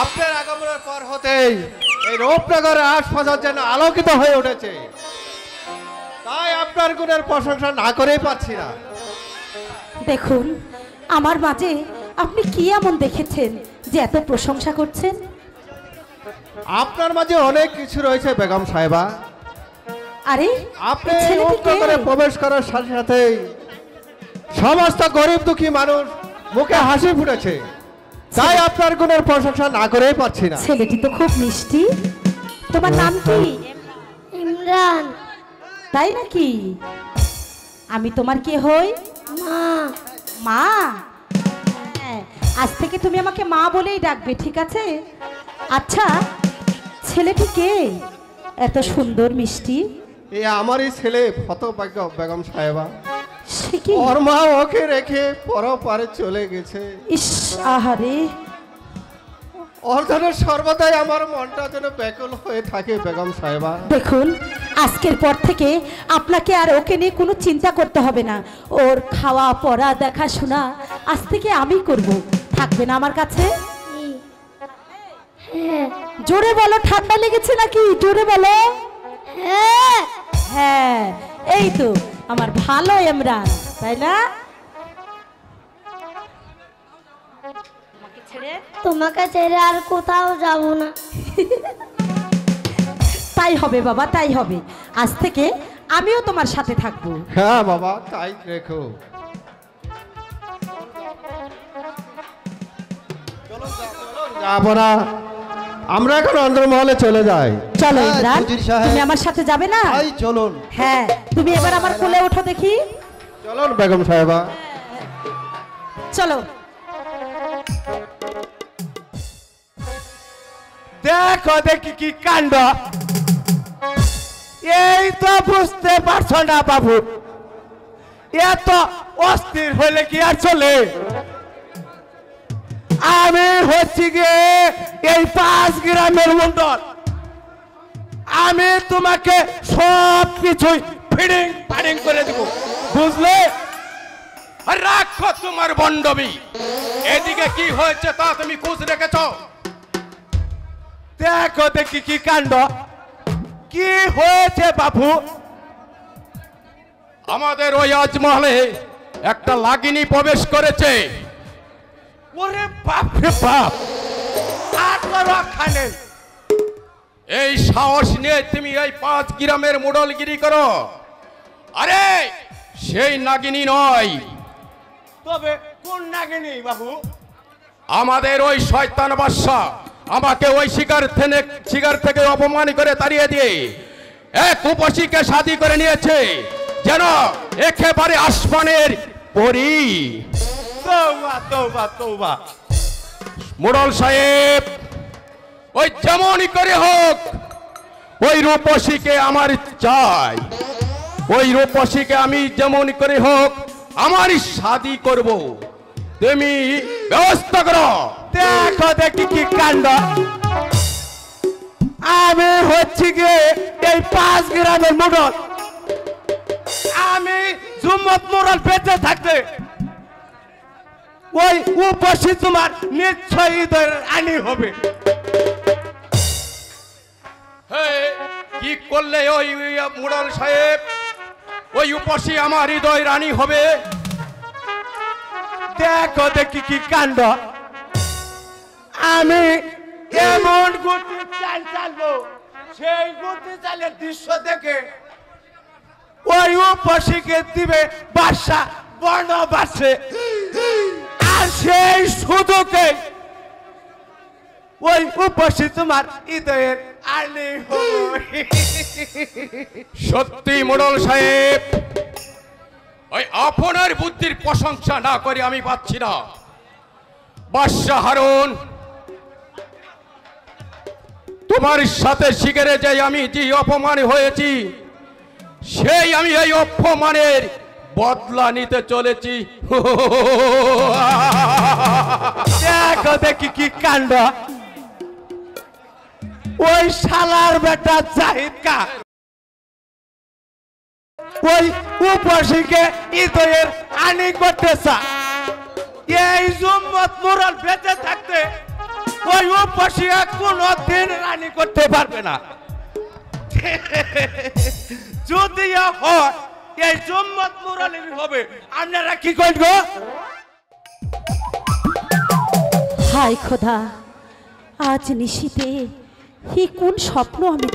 আপনার আগমনের পর হতেই এই রূপনগরের আশপাশ যেন আলোকিত হয়ে উঠেছে। তাই আপনার গুণের প্রশংসা না করেই পাচ্ছি না। দেখুন, আমার মাঝে আপনি কি এমন দেখেছেন যে এত প্রশংসা করছেন? আপনার মাঝে অনেক কিছু রয়েছে বেগম সাহেবা। আরে আপনি এই ছেলেটি কে? রূপনগরে প্রবেশ করার সাথে সাথেই সমস্ত গরিব দুঃখী মানুষ মুখে হাসি ফুটেছে। তাই আপনার গুণের প্রশংসা না করেই পাচ্ছি না। ছেলেটি তো খুব মিষ্টি। তোমার নাম কি? ইমরান। তাই নাকি? আমি তোমার কে হই? মা। মা? হ্যাঁ, আজ থেকে তুমি আমাকে মা বলেই ডাকবে, ঠিক আছে? আচ্ছা, ছেলেটি কে এত সুন্দর মিষ্টি? এ আমারই ছেলে হতভাগ্য বেগম সাহেবা। সে কি? ওর মা ওকে রেখে পরপারে চলে গেছে। ইস, আহারে। ওর জন্য সর্বদাই আমার মনটা যেন ব্যাকুল হয়ে থাকে বেগম সাহেবা। দেখুন, আজকের পর থেকে আপনাকে আর ওকে নিয়ে কোনো চিন্তা করতে হবে না। ওর খাওয়া পড়া দেখাশোনা আজ থেকে আমি করব। থাকবে না আমার কাছে? হ্যাঁ। জোরে বলো, ঠান্ডা লেগেছে নাকি? জোরে বলো। হ্যাঁ। হ্যাঁ, এই তো আমার ভালো ইমরান, তাই না? তোমাকে ছেড়ে আর কোথাও যাব না। তাই হবে বাবা, তাই হবে। আজ থেকে আমিও তোমার সাথে থাকবো। হ্যাঁ বাবা, তাই রেখো। যাবো না, আমরা এখন অন্দরমহলে চলে যাই। চলো হ্যাঁ, ইমরান, চৌধুরী সাহেব। তুমি আমার সাথে যাবে না? তাই চলুন। হ্যাঁ, তুমি এবার আমার কোলে ওঠো দেখি। চলুন বেগম সাহেবা। চলো। দেখো দেখি কি কাণ্ড। এই তো বুঝতে পারছো না বাবু, এত অস্থির হলে কি আর চলে? আমি হচ্ছি গিয়ে এই 5 গ্রামের মন্ডল। আমি তোমাকে সব কিছুই ফিডিং ফাডিং করে দেবো, বুঝলে? আর রাখো তোমার বন্ডবি। এদিকে কি হয়েছে তা তুমি খোঁজ রেখেছ? দেখো দেখি কি কাণ্ড। কি হয়েছে বাবু? আমাদের ওই রাজমহলে একটা লাগিনী প্রবেশ করেছে। ওরে বাপ রে বাপ, আর তো রক্ষা নেই। এই সাহস নিয়ে তুমি এই 5 গ্রামের মোড়লগিরি করো? আরে সেই নাগিনী নয়, তবে কোন নাগিনী বাবু? আমাদের ওই শয়তান বাদশা আমাকে ওই শিকার থেকে অপমান করে তাড়িয়ে দিয়ে এক উপসীকে শাদী করে নিয়েছে, যেন একেবারে আসমানের পরী। তওবা তওবা তওবা। মোড়ল সাহেব, ওই যেমনই করে হোক ওই রূপসীকে আমার চাই। ওই রূপসীকে আমি যেমন করে হোক আমারই শাদী করব। তুমি ব্যবস্থা করো। দেখো দেখি কি কাণ্ড। আমি হচ্ছি গিয়ে এই 5 গ্রামের মোড়ল। আমি জুম্মত মোড়ল বেঁচে থাকতে ওই উপসী তোমার নিশ্চয়ই হৃদয়ের আনি হবে। কি করলে ওই মোড়ল সাহেব ওই উপসী আমার হৃদয় রানী হবে? দেখো দেখি কি কাণ্ড। আমি এমন গতি চাল চালবো, সেই গতি চালের দৃশ্য দেখে ওই উপসীকে দিবে বাদশা বনবাসে। আর সেই সুযোগে ওই উপসী তোমার হৃদয়ের আনি হবে। সত্যি মোড়ল সাহেব, ওই আপনার বুদ্ধির প্রশংসা না করে আমি পাচ্ছি না। বাদশাহ হারুন, তোমার সাথে শিকারে যাই আমি যে অপমান হয়েছি সেই আমি এই অপমানের বদলা নিতে চলেছি। দেখো দেখি কি কাণ্ড, ওই শালার বেটা জাহিদ কা ওই উপসীকে ঈদের আনি করতে চায়। এই জুম্মত মুরাল বেঁচে থাকতে ওই উপসীকে কোনদিন রানী করতে পারবে না। যদি হয় এই জুম্মত মুরালের হবে, আপনারা কি করব? হায় খোদা, আজ নিশীতে হি কোন স্বপ্ন আমি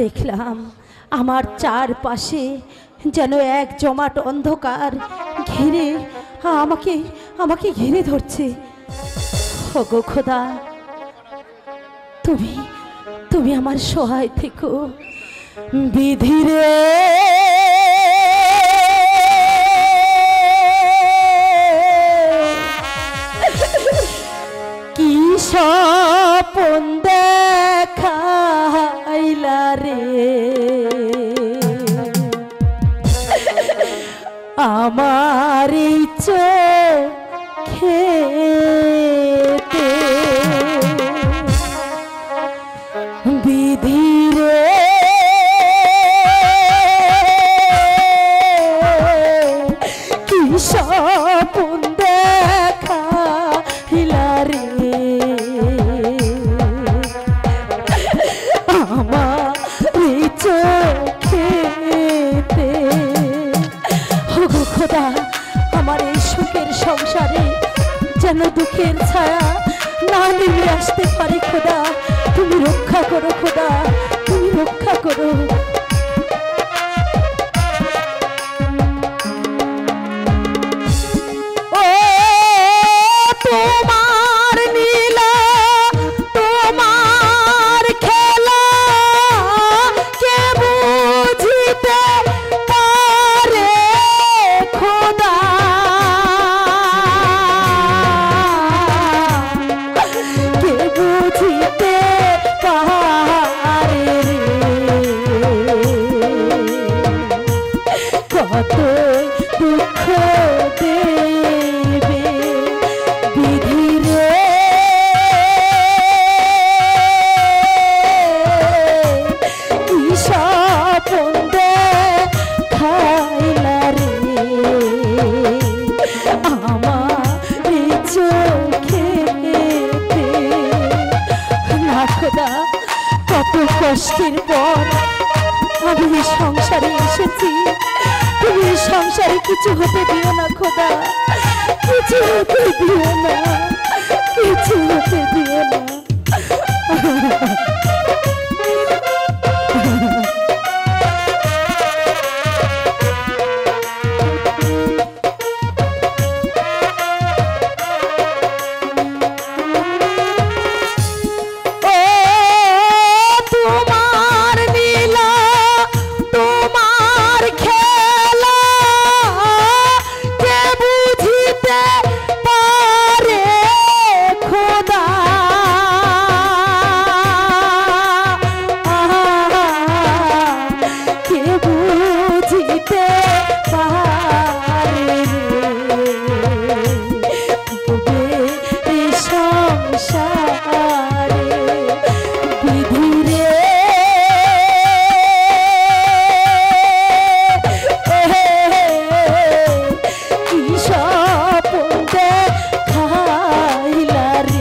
দেখলাম আমার চারপাশে যেন এক জমাট অন্ধকার ঘিরে আমাকে ঘিরে ধরছে। ওগো খোদা, তুমি আমার সহায় থেকো। বিধিরে কি স্বপন দেখাইলা রে আমার চোখেতে, বিধিরে কি স্বপন দেখাইলা রে আমার চোখেতে। ওগো খোদা, আমার এই সুখের সংসারে যেন দুঃখের ছায়া না নেমে আসতে পারে। খোদা, তুমি রক্ষা করো, খোদা তুমি রক্ষা করো। ও তোমার নীলা, তোমার খেলা কে বুঝিতে পারে খোদা, কে বুঝিতে পারে কত দুঃখ দেবে বিধিরে কি স্বপন দেখাইলা রে আমার চোখেতে। না খোদা, কত কষ্টের পর আমি এই সংসারে এসেছি। তুমি এই সংসারে কিছু হতে দিও না খোদা, কিছু হতে দিও না, কিছু হতে দিও না। ও তোমার নীলা, তোমার খেলা কে বুঝিতে পারে খোদা, কে বুঝিতে পারে এই সংসারে বিধিরে কি স্বপন দেখাইলা রে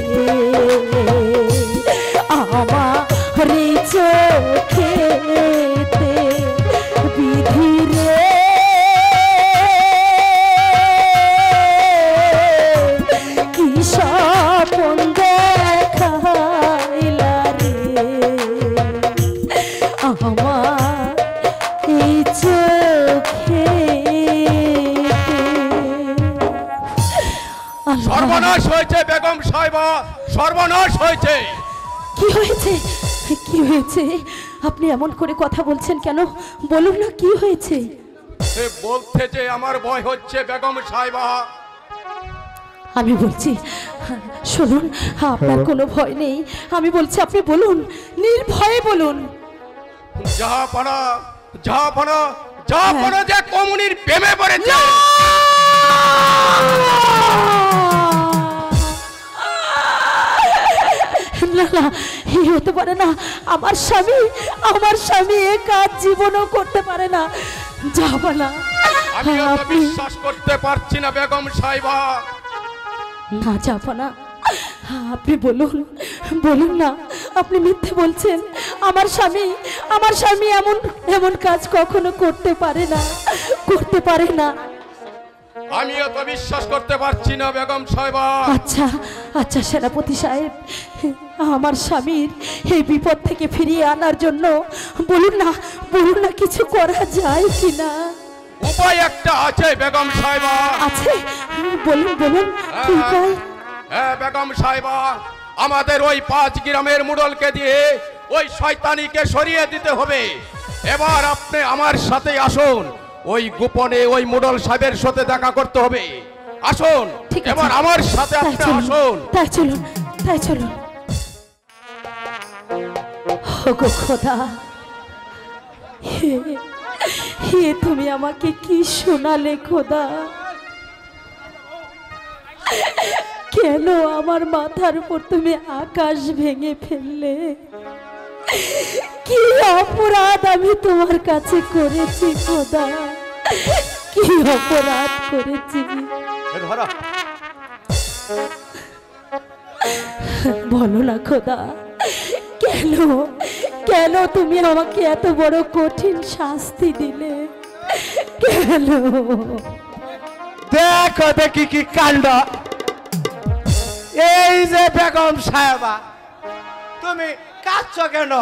আমার চোখেতে, বিধিরে কি স্বপন দেখাইলা রে আমার এই চোখেতে। সর্বনাশ হয়েছে বেগম সাহেবা, সর্বনাশ হয়েছে। কি হয়েছে, কি হয়েছে? আপনি এমন করে কথা বলছেন কেন? বলুন না কি হয়েছে। সে বলতে যে আমার ভয় হচ্ছে বেগম সাহেবা। আমি বলছি, শুনুন, আপনার কোনো ভয় নেই। আমি বলছি আপনি বলুন, নির্ভয়ে বলুন। জাহাপনা জাহাপনা জাহাপনা যে কমুনির প্রেমে পড়েছে। না না, এই হতে পারে না। আমার স্বামী এ কাজ জীবনও করতে পারে না। যাবো না। আমি তো বিশ্বাস করতে পারছি না বেগম সাহেবা। না যাবো না। আপনি বলুন না, আপনি মিথ্যে বলছেন। আমার স্বামী এমন কাজ কখনো করতে পারে না। আমিও তো বিশ্বাস করতে পারছি না বেগম সাহেবা। আচ্ছা সেনাপতি সাহেব, আমার স্বামীর এই বিপদ থেকে ফিরিয়ে আনার জন্য বলুন না কিছু করা যায় কিনা। উপায় একটা আছে বেগম সাহেবা। আছে? বলুন কি উপায়? হ্যাঁ বেগম সাহেবা, আমাদের ওই 5 গ্রামের মুডলকে দিয়ে ওই শয়তানিকে সরিয়ে দিতে হবে। এবার আপনি আমার সাথে আসুন, ওই গোপনে ওই মুডল সাহেবের সাথে দেখা করতে হবে। আসুন এবার আমার সাথে আপনি আসুন। তাই চলুন। ওগো খোদা, হে তুমি আমাকে কি শোনালে খোদা? কেন আমার মাথার উপর তুমি আকাশ ভেঙে ফেললে? কি অপরাধ আমি তোমার কাছে করেছি খোদা? কি অপরাধ করেছি? বলো না খোদা, কেন তুমি আমাকে এত বড় কঠিন শাস্তি দিলে? কেন? দেখো দেখি কি কাণ্ড। এই যে বেগম সাহেবা, তুমি কাঁদছো কেন?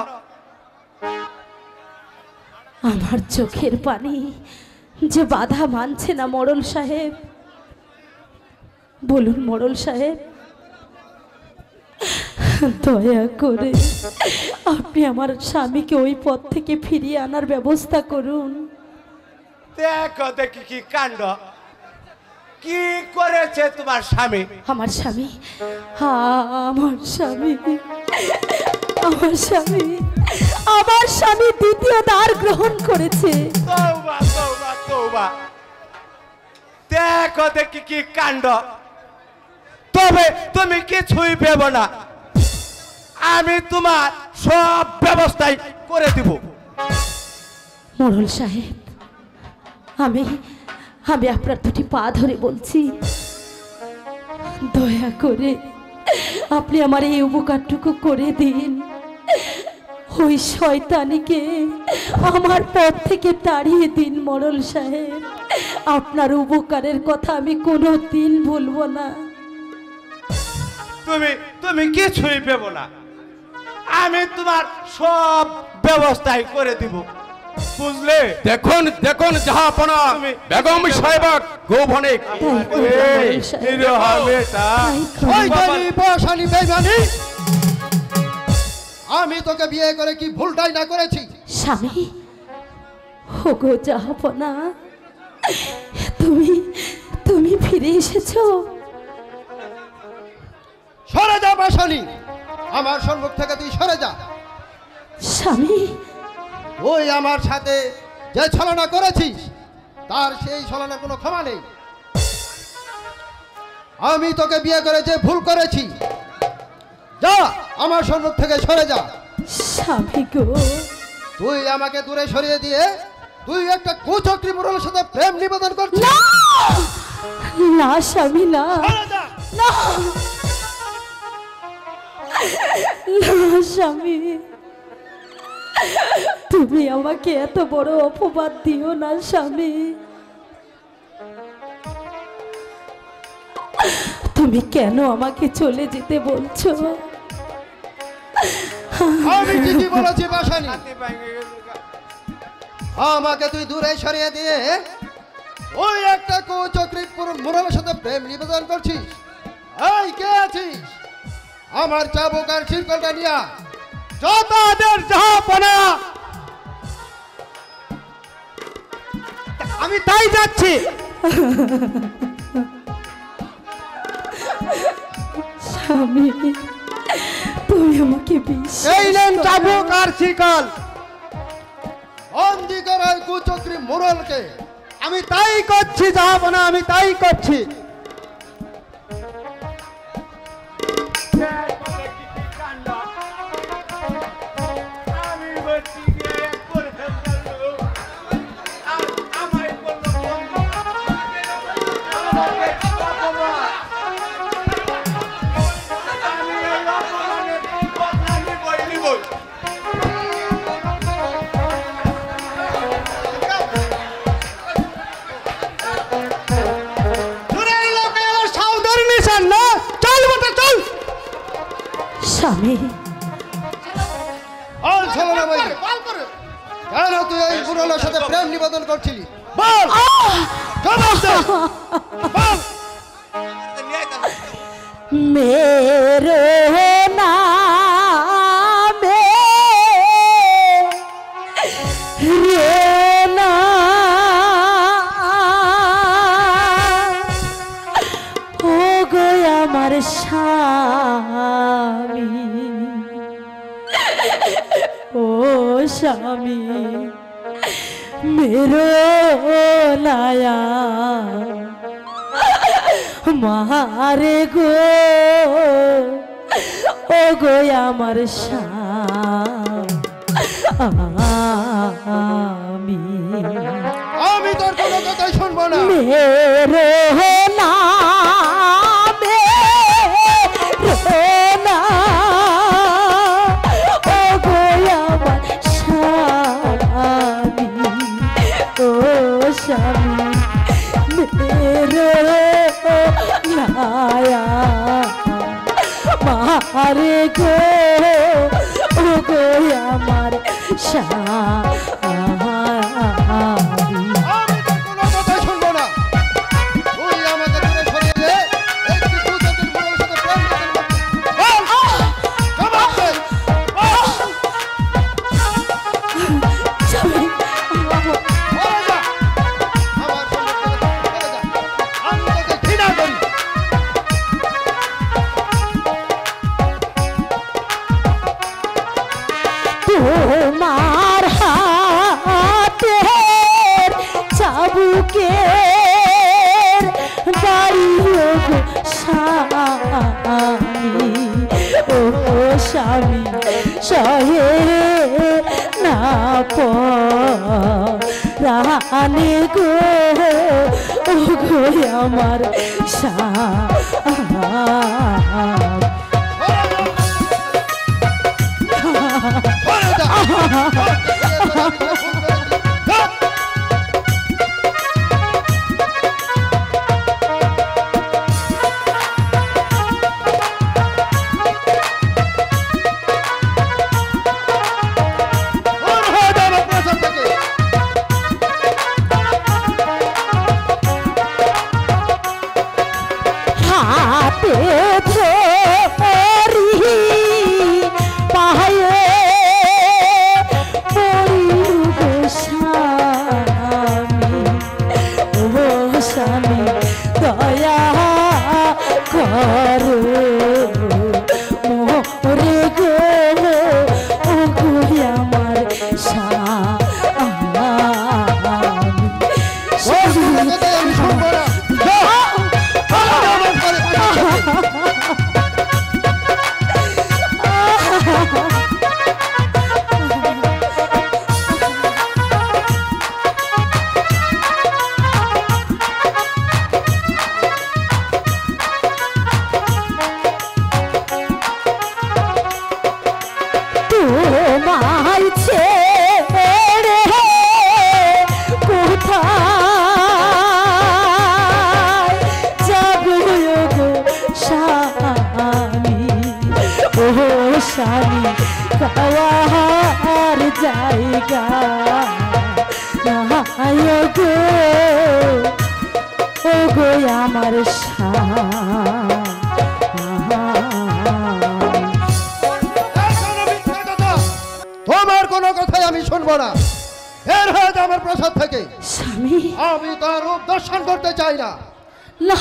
আমার চোখের পানি যে বাধা মানছে না মোড়ল সাহেব। বলুন মোড়ল সাহেব, দয়া করে আপনি আমার স্বামীকে ওই পথ থেকে ফিরিয়ে আনার ব্যবস্থা করুন। দেখো দেখি কি কাণ্ড। কি করেছে তোমার স্বামী? আমার স্বামী দ্বিতীয় দ্বার গ্রহণ করেছে। তওবা তওবা তওবা। দেখো দেখি কি কাণ্ড। তবে তুমি কিছুই ভেবো না, আমি তোমার সব ব্যবস্থাই করে দিব। মোড়ল সাহেব, আমি আপনার দুটি পা ধরে বলছি, দয়া করে আপনি আমার এই উপকারটুকু করে দিন। ওই শয়তানিকে আমার পথ থেকে তাড়িয়ে দিন মোড়ল সাহেব। আপনার উপকারের কথা আমি কোনোদিন ভুলবো না। তুমি কিছুই ভেবো না, আমি তোমার সব ব্যবস্থাই করে দিব, বুঝলে? দেখুন জাহাপনা, বেগম সাহেবা গোভনে আমি তোকে বিয়ে করে কি ভুলটাই না করেছি? স্বামী, ওগো জাহাপনা, তুমি ফিরে এসেছো? সরে যা বাসানি, আমার সম্মুখ থেকে তুই সরে যা। স্বামী, ওই আমার সাথে যে ছলনা করেছিস তার সেই ছলনা কোনো ক্ষমা নেই। আমি তোকে বিয়ে করে যে ভুল করেছি, যা আমার সম্মুখ থেকে সরে যা। স্বামী গো, তুই আমাকে দূরে সরিয়ে দিয়ে তুই একটা কুচক্রী মুরলের সাথে প্রেম নিবেদন করছিস। না স্বামী, না স্বামী, তুমি আমাকে এত বড় অপবাদ দিও না স্বামী। তুমি কেন আমাকে চলে যেতে বলছো? আমি ঠিকই বলেছি বাসানি, আমাকে তুই দূরে সরিয়ে দিয়ে ওই একটা কুচক্রী মুরলের সাথে প্রেম নিবেদন করছিস। এই কে আছিস? আমার চাবুক আর শিরকলটা নিয়া যতাদের জাহাপনা, আমি তাই যাচ্ছি। স্বামী, তুমি আমাকে এই নেন চাবুক আর শিকল, বন্দি করায় কুচক্রী মোড়লকে। আমি তাই করছি যাব না, আমি তাই করছি। স্বামী আর চলো না বাইরে। কেন তুই এই বুড়োলার সাথে প্রেম নিবেদন করছিলি? বল জবাব দে। বল। मेरे नामे रे ना हो गया हमारे स्वामी ओ स्वामी मेरो लाया मारे गो ओ गो আমার স্বামী আমি তোর কোনো কথাই শুনবো না। মেরে নামে রোনা ও গো আমার স্বামী ও স্বামী मेरे लाया मारे गो ओ गो আমার স্বামী আমি তোর কোনো কথাই শুনবো না। তুই আমাকে দূরে সরিয়ে দে। এই তুই কুচক্রী মোড়লের সাথে প্রেম নিবেদন করছিস। বল জবাব দে। বল। স্বামী বলে যা। আমার সম্পর্কে বলে যা। আমি তোকে ঘৃণা করি। তোমার হাতের চাবুকের বাড়ি গো স্বামী ও স্বামী সহে না প্রাণে গো ও গো আমার স্বামী বলে যা। হাতে ধরি পায়ে পড়িল গো স্বামী ও স্বামী দয়া করো মোরে গো ও গো আমার স্বামী আমি শুনবো না। তোমায় ছেড়ে কোথায় যাব গো স্বামী ও স্বামী খাওয়ার জায়গা নাই গো ও গো আমার স্বামী তোমার কোনো কথাই আমি শুনবো না। এর হয়ে আমার প্রসাদ থেকে। স্বামী আমি তার রূপ দর্শন করতে চাই না। না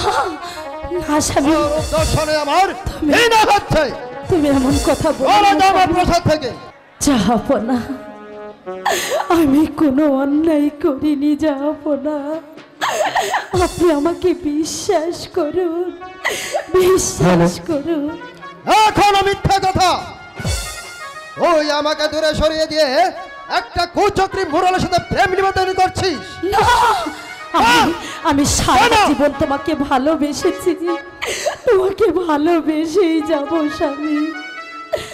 না স্বামী রূপ দর্শনে আমার ঘৃণা হচ্ছে। তুমি এমন কথা বলো বলো তো আমার প্রসাদ থেকে। যাব না আমি কোনো অন্যায় করিনি যাব না। আপনি আমাকে বিশ্বাস করুন, বিশ্বাস করুন। এখনো মিথ্যা কথা। ওই আমাকে দূরে সরিয়ে দিয়ে একটা কুচক্রী মুরালের সাথে প্রেম নিবেদন করছিস? না, আমি সারা জীবন তোমাকে ভালোবেসেছি, তোমাকে ভালোবেসেই যাব স্বামী।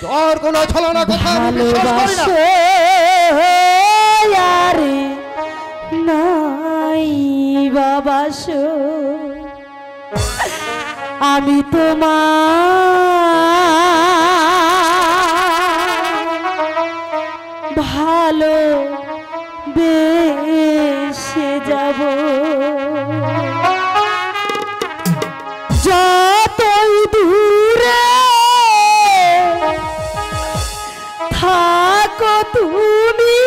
তোর কোনো ছলনা কথা আমি বিশ্বাস করি না। আরে নাই বাবাসো, আমি তোমার ভালো বেসে যাব। যতই দূরে থাকো তুমি,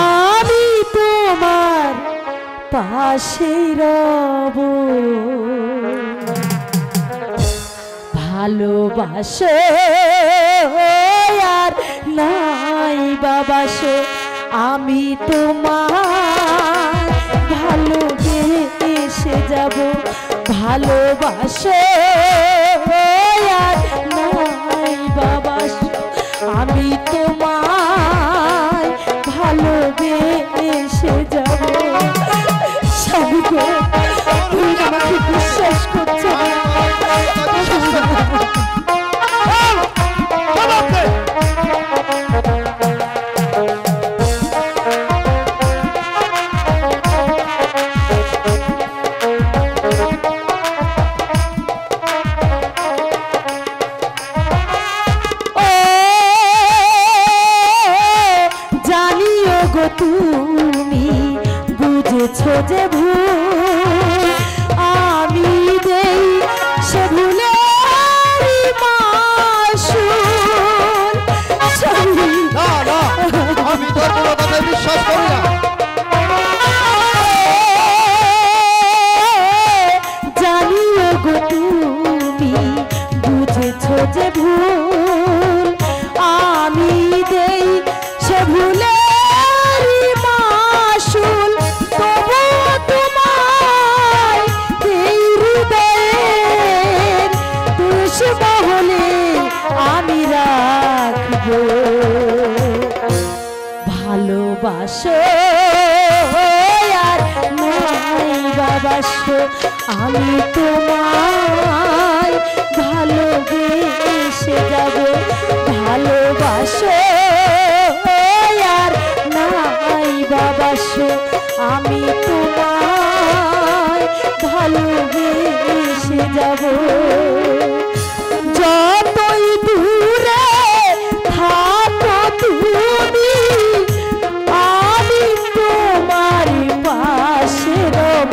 আমি তোমার পাশেই রব। ভালোবাসো আর নাই বাবাসো, আমি তোমার ভালোবেসে যাব। ভালোবাসো আর নাই বাবাসো, আমি তোমার ভালোবেসে যাব। স্বামী গো, তুমি আমাকে বিশ্বাস করছো না? তুমি বুঝেছো যে ভুল আমি দেই, সে ভুলেরই মাসুল। না না, আমি তোর কোনো কথায় বিশ্বাস করি না। জানিও গো তুমি বুঝেছো যে ভুল আমি দেই, সে ভুলে আমি রাখবো। ভালোবাসো আর নাই বাবাসো, আমি তোমায় ভালোবেসে যাব। ভালোবাসো আর নাই বাবাসো, আমি তোমায় ভালোবেসে যাব। যতই দূরে থাকো তুমি, আমি তোমার পাশে রব।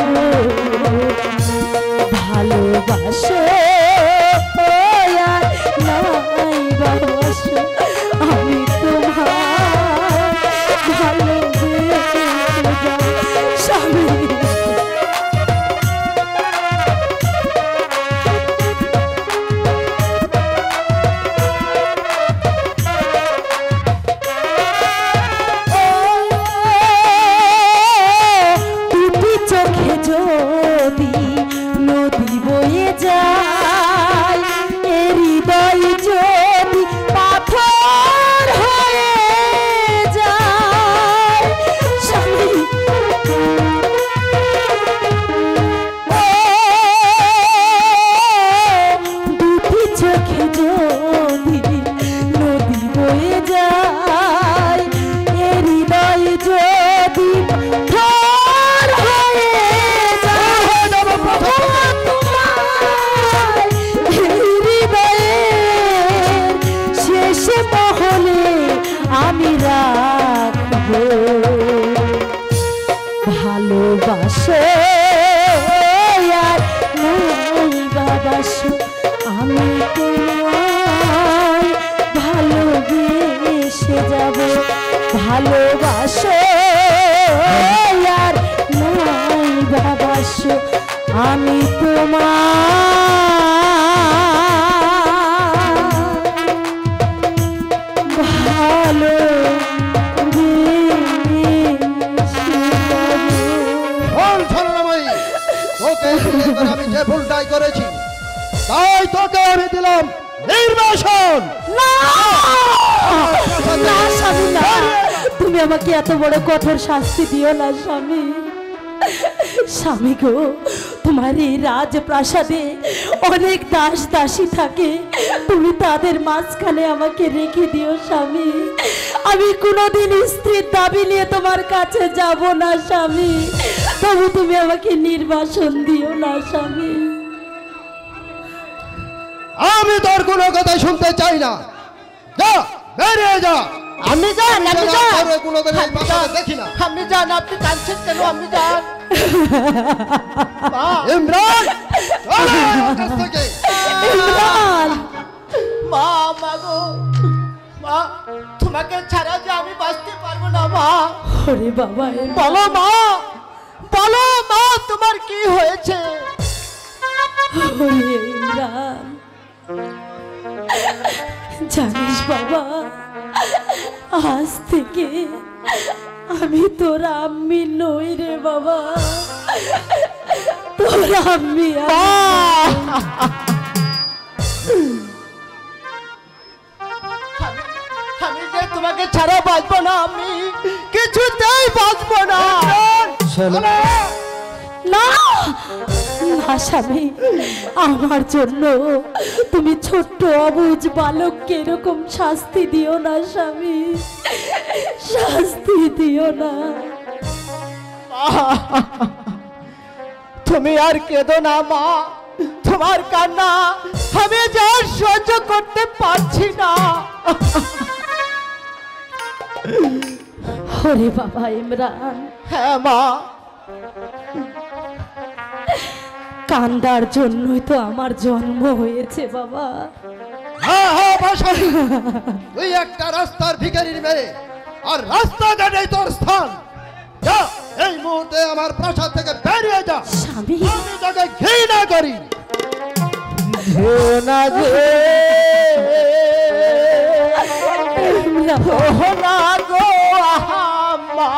ভালোবাসো আর নাই বাবাসো, আমি তোমার ভালোবেসে যাব। স্বামী যদি নদী বয়ে যায়, হৃদয় যদি পাথর হয়ে যায়, দুটি চোখে যদি নদী বয়ে যায়, হৃদয় যদি আমি রাখবো। ভালোবাসো আর নাই বাবাসো, আমি তোমায় ভালোবেসে যাব। ভালোবাসো আর নাই বাবাসো, আমি তোমায় ভালো তোকে আমি দিলাম নির্বাসন। না স্বামী না, তুমি আমাকে এত বড় কঠোর শাস্তি দিও না স্বামী। স্বামী গো, তোমার এই রাজপ্রাসাদে অনেক দাস দাসী থাকে, তুমি তাদের মাঝখানে আমাকে রেখে দিও স্বামী। আমি কোনোদিন স্ত্রীর দাবি নিয়ে তোমার কাছে যাব না স্বামী, তবু তুমি আমাকে নির্বাসন দিও না স্বামী। আমি তোর কোনো কথা শুনতে চাই না, যা বেরিয়ে যা। আমি যান, আমি যান, কোনোদিন এই প্রাসাদে দেখি না। আমি যান, আপনি কাঁদছেন কেন? আমি যান। ইমরান, চলো আমার কাছ থেকে। ইমরান, মা, মা গো, মা, তোমাকে ছাড়া যে আমি বাঁচতে পারবো না মা। ওরে বাবা, বলো মা, বলো মা, তোমার কি হয়েছে? ওরে ইমরান, জানিস বাবা, আজ থেকে আমি তোর আম্মি নই রে বাবা, তোর আম্মি আমি যে তোমাকে ছাড়া বাঁচবো না, আমি কিছুতেই বাঁচবো না। না না স্বামী, আমার জন্য তুমি ছোট্ট অবুঝ বালককে এরকম শাস্তি দিও না স্বামী, শাস্তি দিও না। তুমি আর কেঁদো না মা, তোমার কান্না আমি যা সহ্য করতে পারছি না। ওরে বাবা ইমরান, হ্যাঁ মা, কান্দার জন্যই তো আমার জন্ম হয়েছে বাবা। হ্যাঁ হ্যাঁ বাসারি, তুই একটা রাস্তার ভিখারির মেয়ে, আর রাস্তাঘাটেই তোর স্থান। যা এই মুহূর্তে আমার প্রাসাদ থেকে বেরিয়ে যা। স্বামী, আমি তোকে ঘৃণা করি। না যে না গো আম্মা,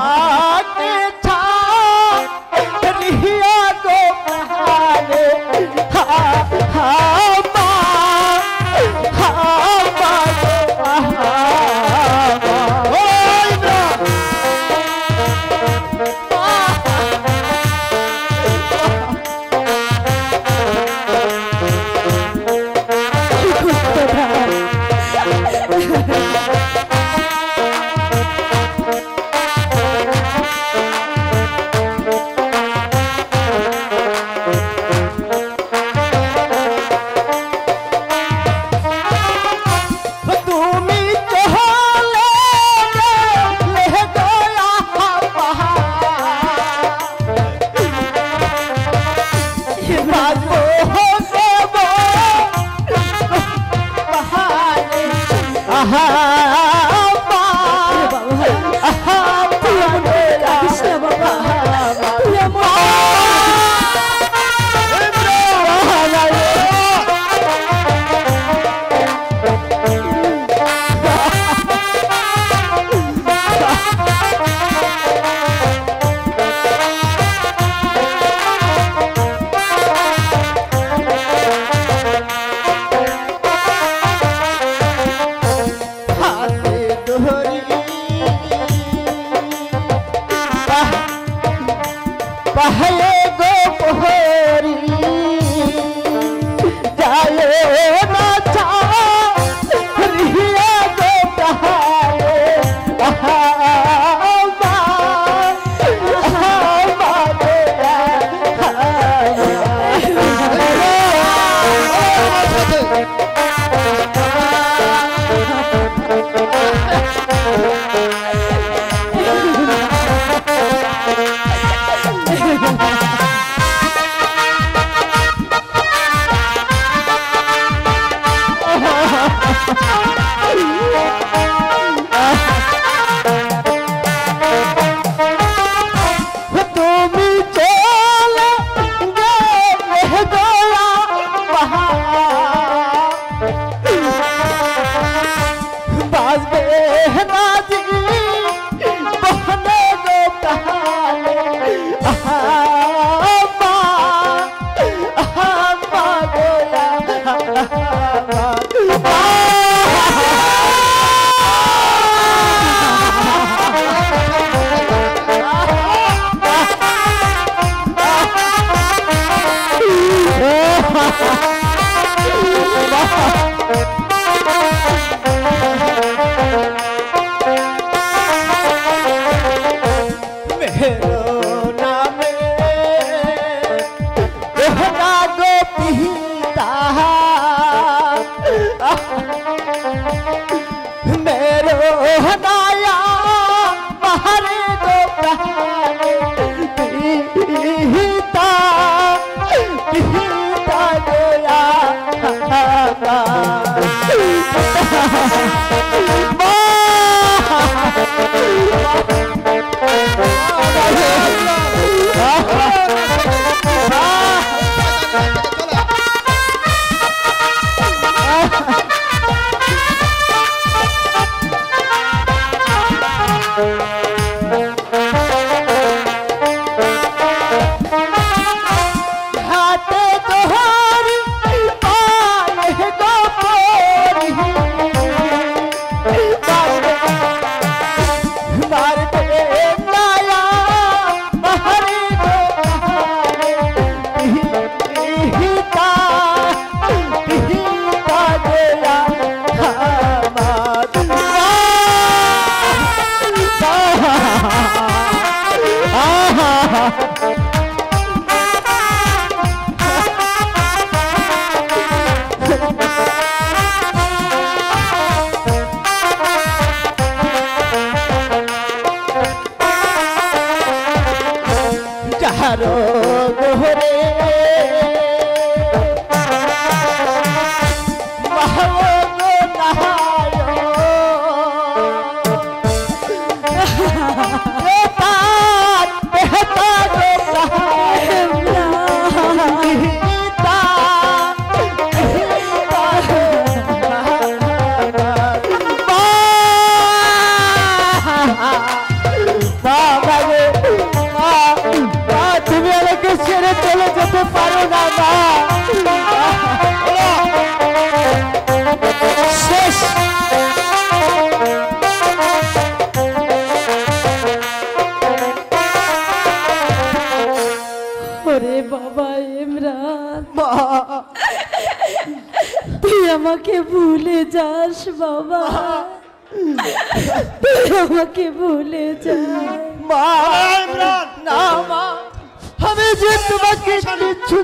আমাকে ছাড়িয়া গো প্রাণে, ওরে বাবা ইমরান, তুই আমাকে ভুলে যাস বাবা, তুই আমাকে ভুলে যাস। মা ইমরান, না মা, আমি যে তোমাকে কিচ্ছু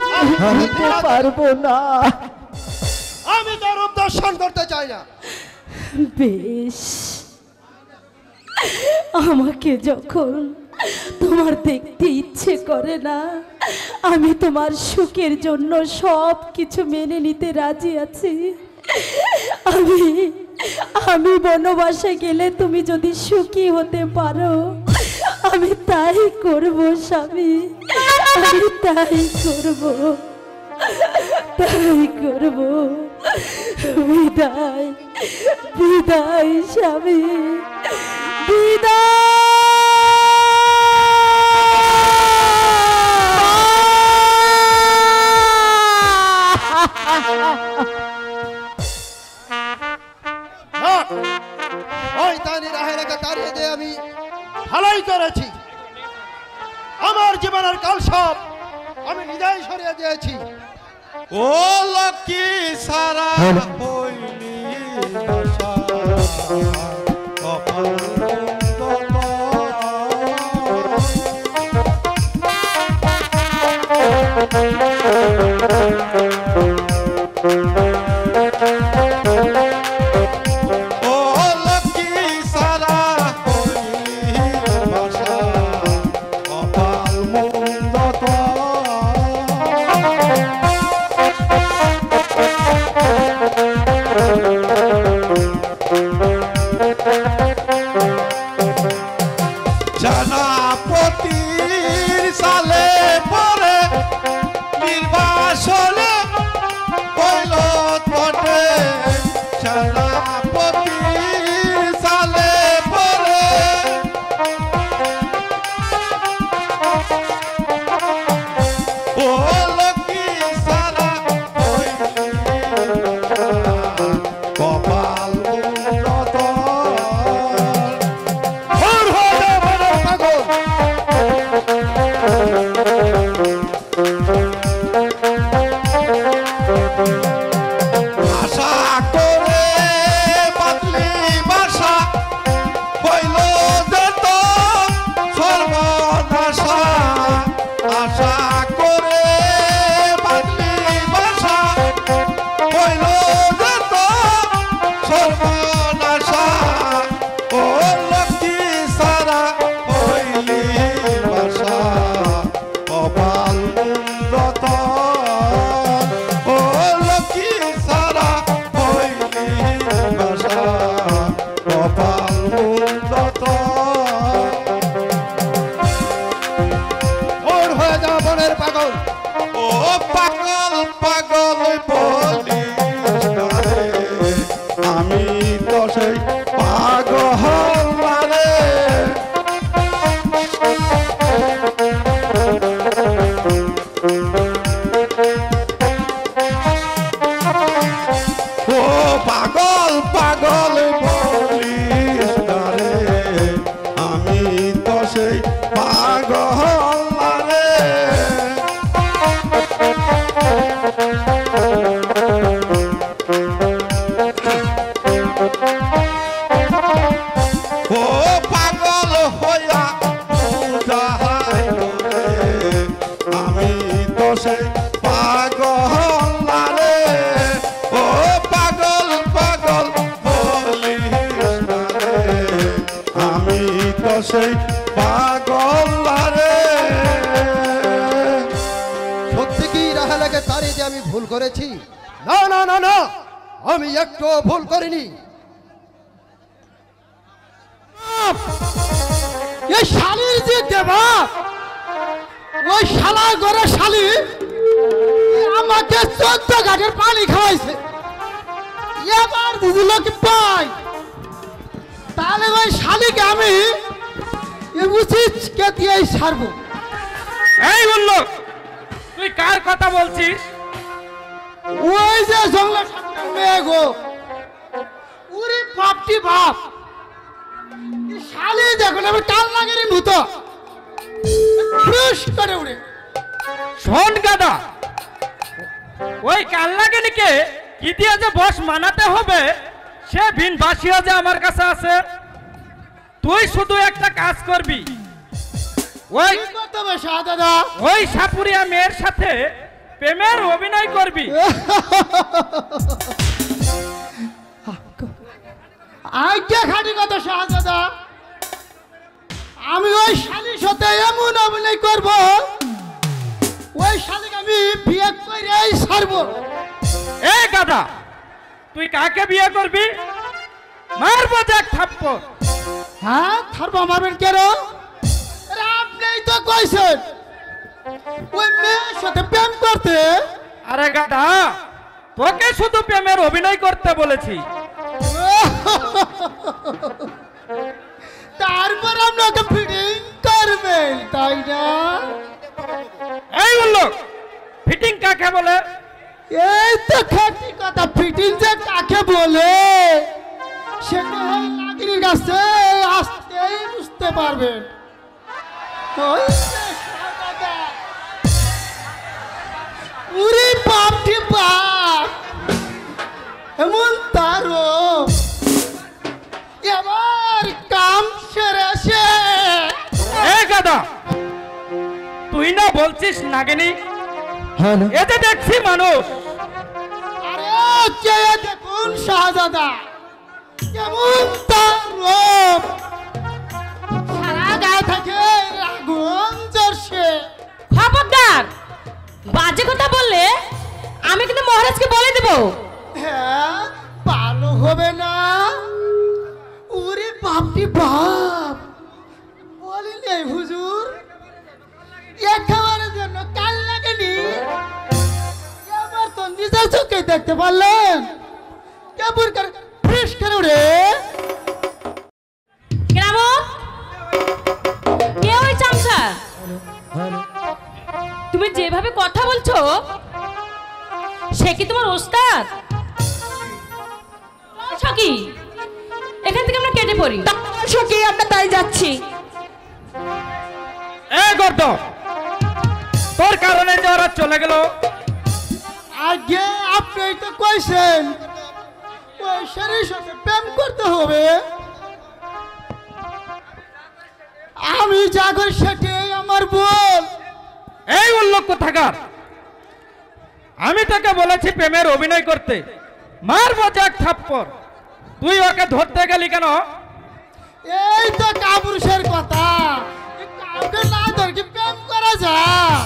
দিতে পারবো না। আমি তোর রূপ দর্শন করতে চাই না। বেশ, আমাকে যখন তোমার দেখতে ইচ্ছে করে না, আমি তোমার সুখের জন্য সব কিছু মেনে নিতে রাজি আছি। আমি বনবাসে গেলে তুমি যদি সুখী হতে পারো, আমি তাই করব স্বামী, আমি তাই করব, তাই করব। বিদায়, বিদায় স্বামী, বিদায়। ওই তানি রাহের একা তাড়িয়ে দিয়ে আমি ভালোই করেছি। আমার জীবনের কাল সব আমি নিজেই সরিয়ে দিয়েছি। ও লক্ষ্মী সারা হইনি আশা, কপাল জানাপতির সালে পরে নির্বাসনে কইল পটে, জানাপতির সালে পরে ও লক্ষ্মী সারা কপাল উন্নত আশা করে বাদলি বাসা হইল যেত সর্বনাশা, আশা করে বাদলি বাসা হইল যেত আমি তো সেই পাগল রে। ও পাগল পাগল বলিস না রে, আমি তো সেই পাগল রে। ও পাগল হইয়া যাহাই রে, আমি তো সেই পাগল রে। ও পাগল পাগল বলিস না রে, আমি তো সেই পাগল রে। সত্যি কি রাহেলাকে তাড়িয়ে দিয়ে আমি ভুল করেছি? না না না না, আমি একটু ভুল করিনি। এই শালির যে দেবা, ওই শালা ঘরে শালি আমাকে 14 ঘাটের পানি খাওয়াইছে। এবার দিদিল কি পাই, তাহলে ওই শালিকে আমি উচিত কে দিয়েই ছাড়বো। এই বললো, তুই কার কথা বলছিস? ওই যে জঙ্গলের সামনে মেয়ে গো, উরি বাপটি বাপ, এই শালি দেখুন আমি কাল লাগেনি ভূত ফ্রুশ করে উড়ে। শোন গাদা, ওই কাল্লাগিনীকে কি দিয়ে যে বস মানাতে হবে সে ভিন বাসিয়া যে আমার কাছে আছে। তুই শুধু একটা কাজ করবি, ওই কি করতে হবে শাহদাদা? ওই সাপুরিয়া মেয়ের সাথে প্রেমের অভিনয় করবি। আজ্ঞা খাটি কথা শাহদাদা, আমি ওই শালির সাথে এমন অভিনয় করব, ওই শালিকে আমি বিয়ে করেই ছাড়বো। এ গাদা, তুই কাকে বিয়ে করবি? মারবো যাক থাপ্পড়। হ্যাঁ থারবো মারবেন কেন? আরে আপনিই তো কইছেন ওই মেয়ের সাথে প্রেম করতে। আরে গাদা, তোকে শুধু প্রেমের অভিনয় করতে বলেছি। তারপর আপনাকে ফিটিং করবেন, তাই না? এই বললো, ফিটিং কাকে বলে? এই তো খাঁটি কথা, ফিটিং যে কাকে বলে সেটা লাগির কাছে আসতেই বুঝতে পারবেন। ওই যে শাহজাদা, উরি বাপটি বাপ, এমন তারও এবার কাম সেরেছে। এ গাদা, তুই না বলছিস নাগিনী? এতে দেখছি মানুষ। আরে চেয়ে দেখুন শাহজাদা, কেমন তার রূপ, সারা গায়ে থাকে আগুন জ্বলছে। খবরদার, বাজে কথা বললে আমি কিন্তু মহারাজকে বলে দেব। হ্যাঁ ভালো হবে না? ওরে বাপটি বাপ, বলিনি হুজুর একেবারের জন্য কাল লাগেনি। এবার তো নিজের চোখে দেখতে পারলেন কেমন করে ফ্রেশ করে উড়ে। গ্রাম কে ওই চামচা? তুমি যেভাবে কথা বলছো সে কি তোমার ওস্তাদ? সখী, এখান থেকে আমরা কেটে পড়ি। সখী, আমরা তাই যাচ্ছি। এ গর্দ, তোর কারণে যে ওরা চলে গেল। আগে আপনি তো কইছেন ওই শাড়ির সাথে প্রেম করতে হবে, আমি যা করি সেটাই আমার বল। এই উল্লোক কোথাকার, আমি তোকে বলেছি প্রেমের অভিনয় করতে, মারবো যাক থাপ্পড়। তুই ওকে ধরতে গেলি কেন? এই তো কাপুরুষের কথা, কাউকে না ধরে কি প্রেম করা যায়?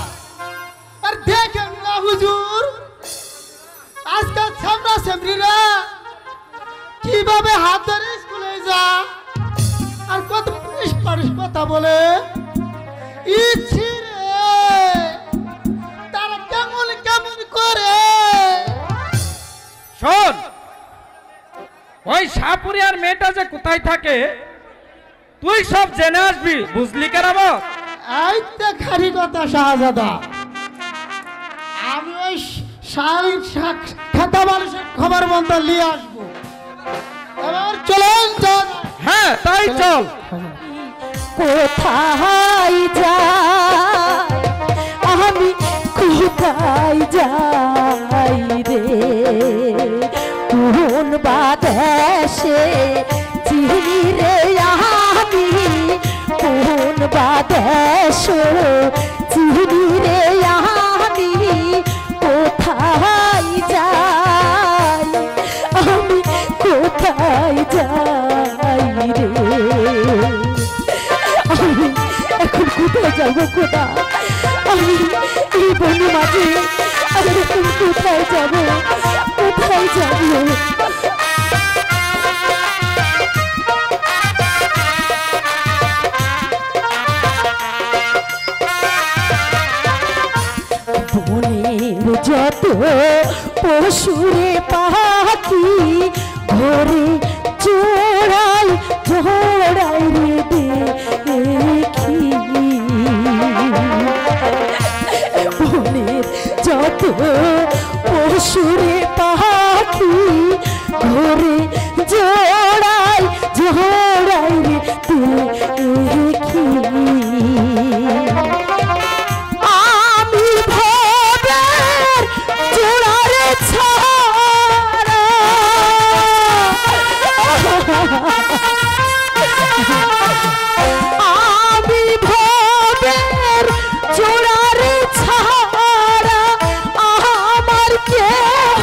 আর দেখেন না হুজুর, আজকাল সামনা সামরিরা কিভাবে হাত ধরে স্কুলে যা, আর কত পুলিশ পালিশ কথা বলে। ইচ্ছি রে, তারা কেমন কেমন করে। শোন, ওই সাপুরিয়ার মেয়েটা যে কোথায় থাকে তুই সব জেনে আসবি, বুঝলি কেরামত? এই তো খালি কথা শাহজাদা, আমি ওই খাতা মানুষের খবর বন্ধ নিয়ে আসবো। এবার চলেন চল। হ্যাঁ তাই চল। কোথায় যাই আমি, কোথায় যাই রে, কোন বাদেশে চিনি রে আমি, কোন বাদেশ চিনি রে আমি, কোথায় যাই আমি, কোথায় যাই রে, আমি এখন কোথায় যাবো খোদা, আমি এই বনের মাঝে আমি এখন কোথায় যাবো, কোথায় যাবো? বনের যত পশুরে পাখি ঘরে চোরাই চোরাই রে দেখি, বনের যত পশুরে পাখি ঘরে জোড়াই জোড়াই রে দেখি, আমি ভবের জোড়ার ছাড়া আমি ভবের জোড়ার ছাড়া আমার কেহ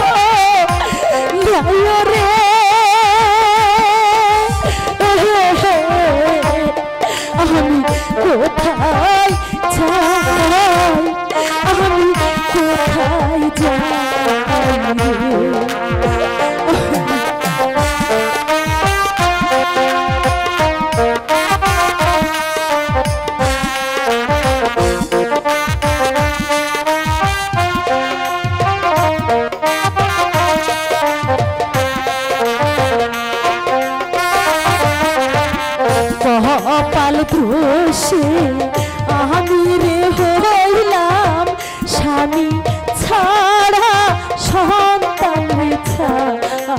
নাই রে, আমি কোথায় যাই, আমি কোথায় যাই কপাল দোষে আমি রে হইলাম স্বামী ছাড়া সন্তান রে ছাড়া,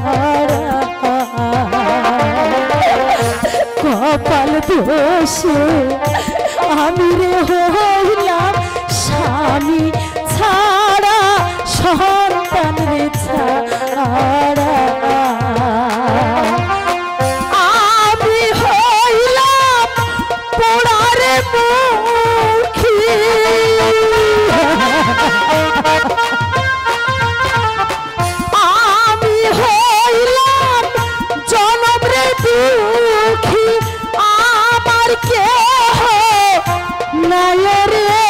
কপাল দোষে আমি রে হইলাম স্বামী ছাড়া সন্তান রে ছাড়া, আমি হইলাম পোড়ারে মুখী, আমি হইলাম জনম রে দুঃখী, আমার কেহ নাই রে,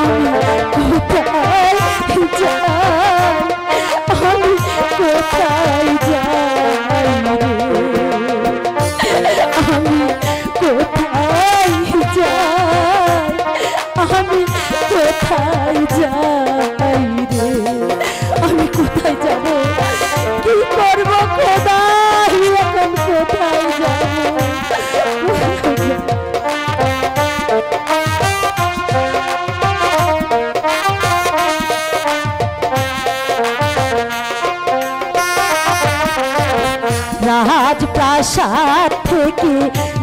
আমি কোথায় যাই, আমি কোথায় যাই রে, আমি কোথায় যাই, আমি কোথায় যাই রে, আমি কোথায় যাব, কি করব খোদা, এখন কোথায় যাব? রাজপ্রাসাদ থেকে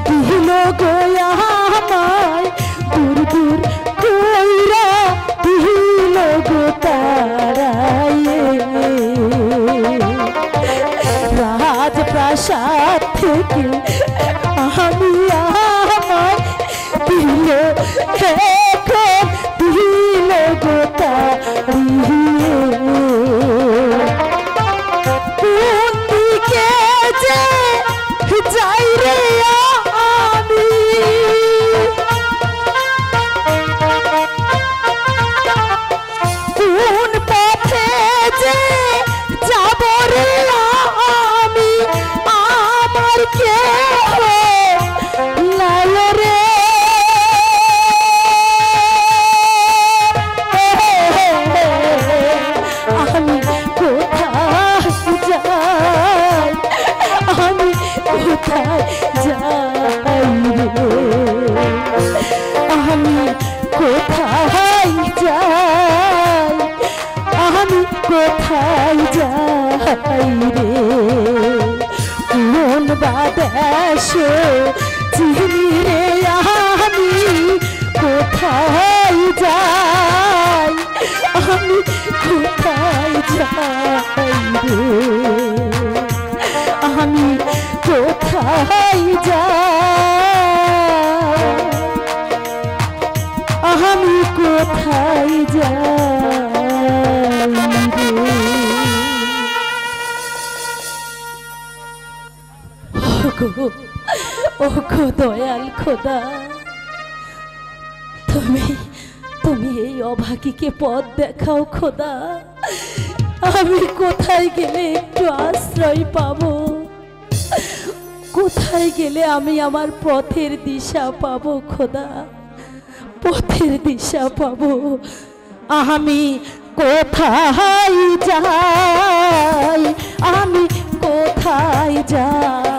দিল গোয়া আমায়, দূর দূর কইরা দিল গো তারায়ে, রাজপ্রাসাদ থেকে আমি আমায় দিল এখন দিল গো তারিয়ে, কোন দিকে যে যাই রে আমি, কোন কোথায় যাই রে কোন বাদেশে চিনি রে আমি কোথায় যাই আমি কোথায় যাই রে আমি কোথায় যাই আমি কোথায় যাই ওগো দয়াল খোদা তুমি তুমি এই অভাগীকে পথ দেখাও খোদা আমি কোথায় গেলে একটু আশ্রয় পাবো কোথায় গেলে আমি আমার পথের দিশা পাবো খোদা পথের দিশা পাবো আমি কোথায় যাই আমি কোথায় যাই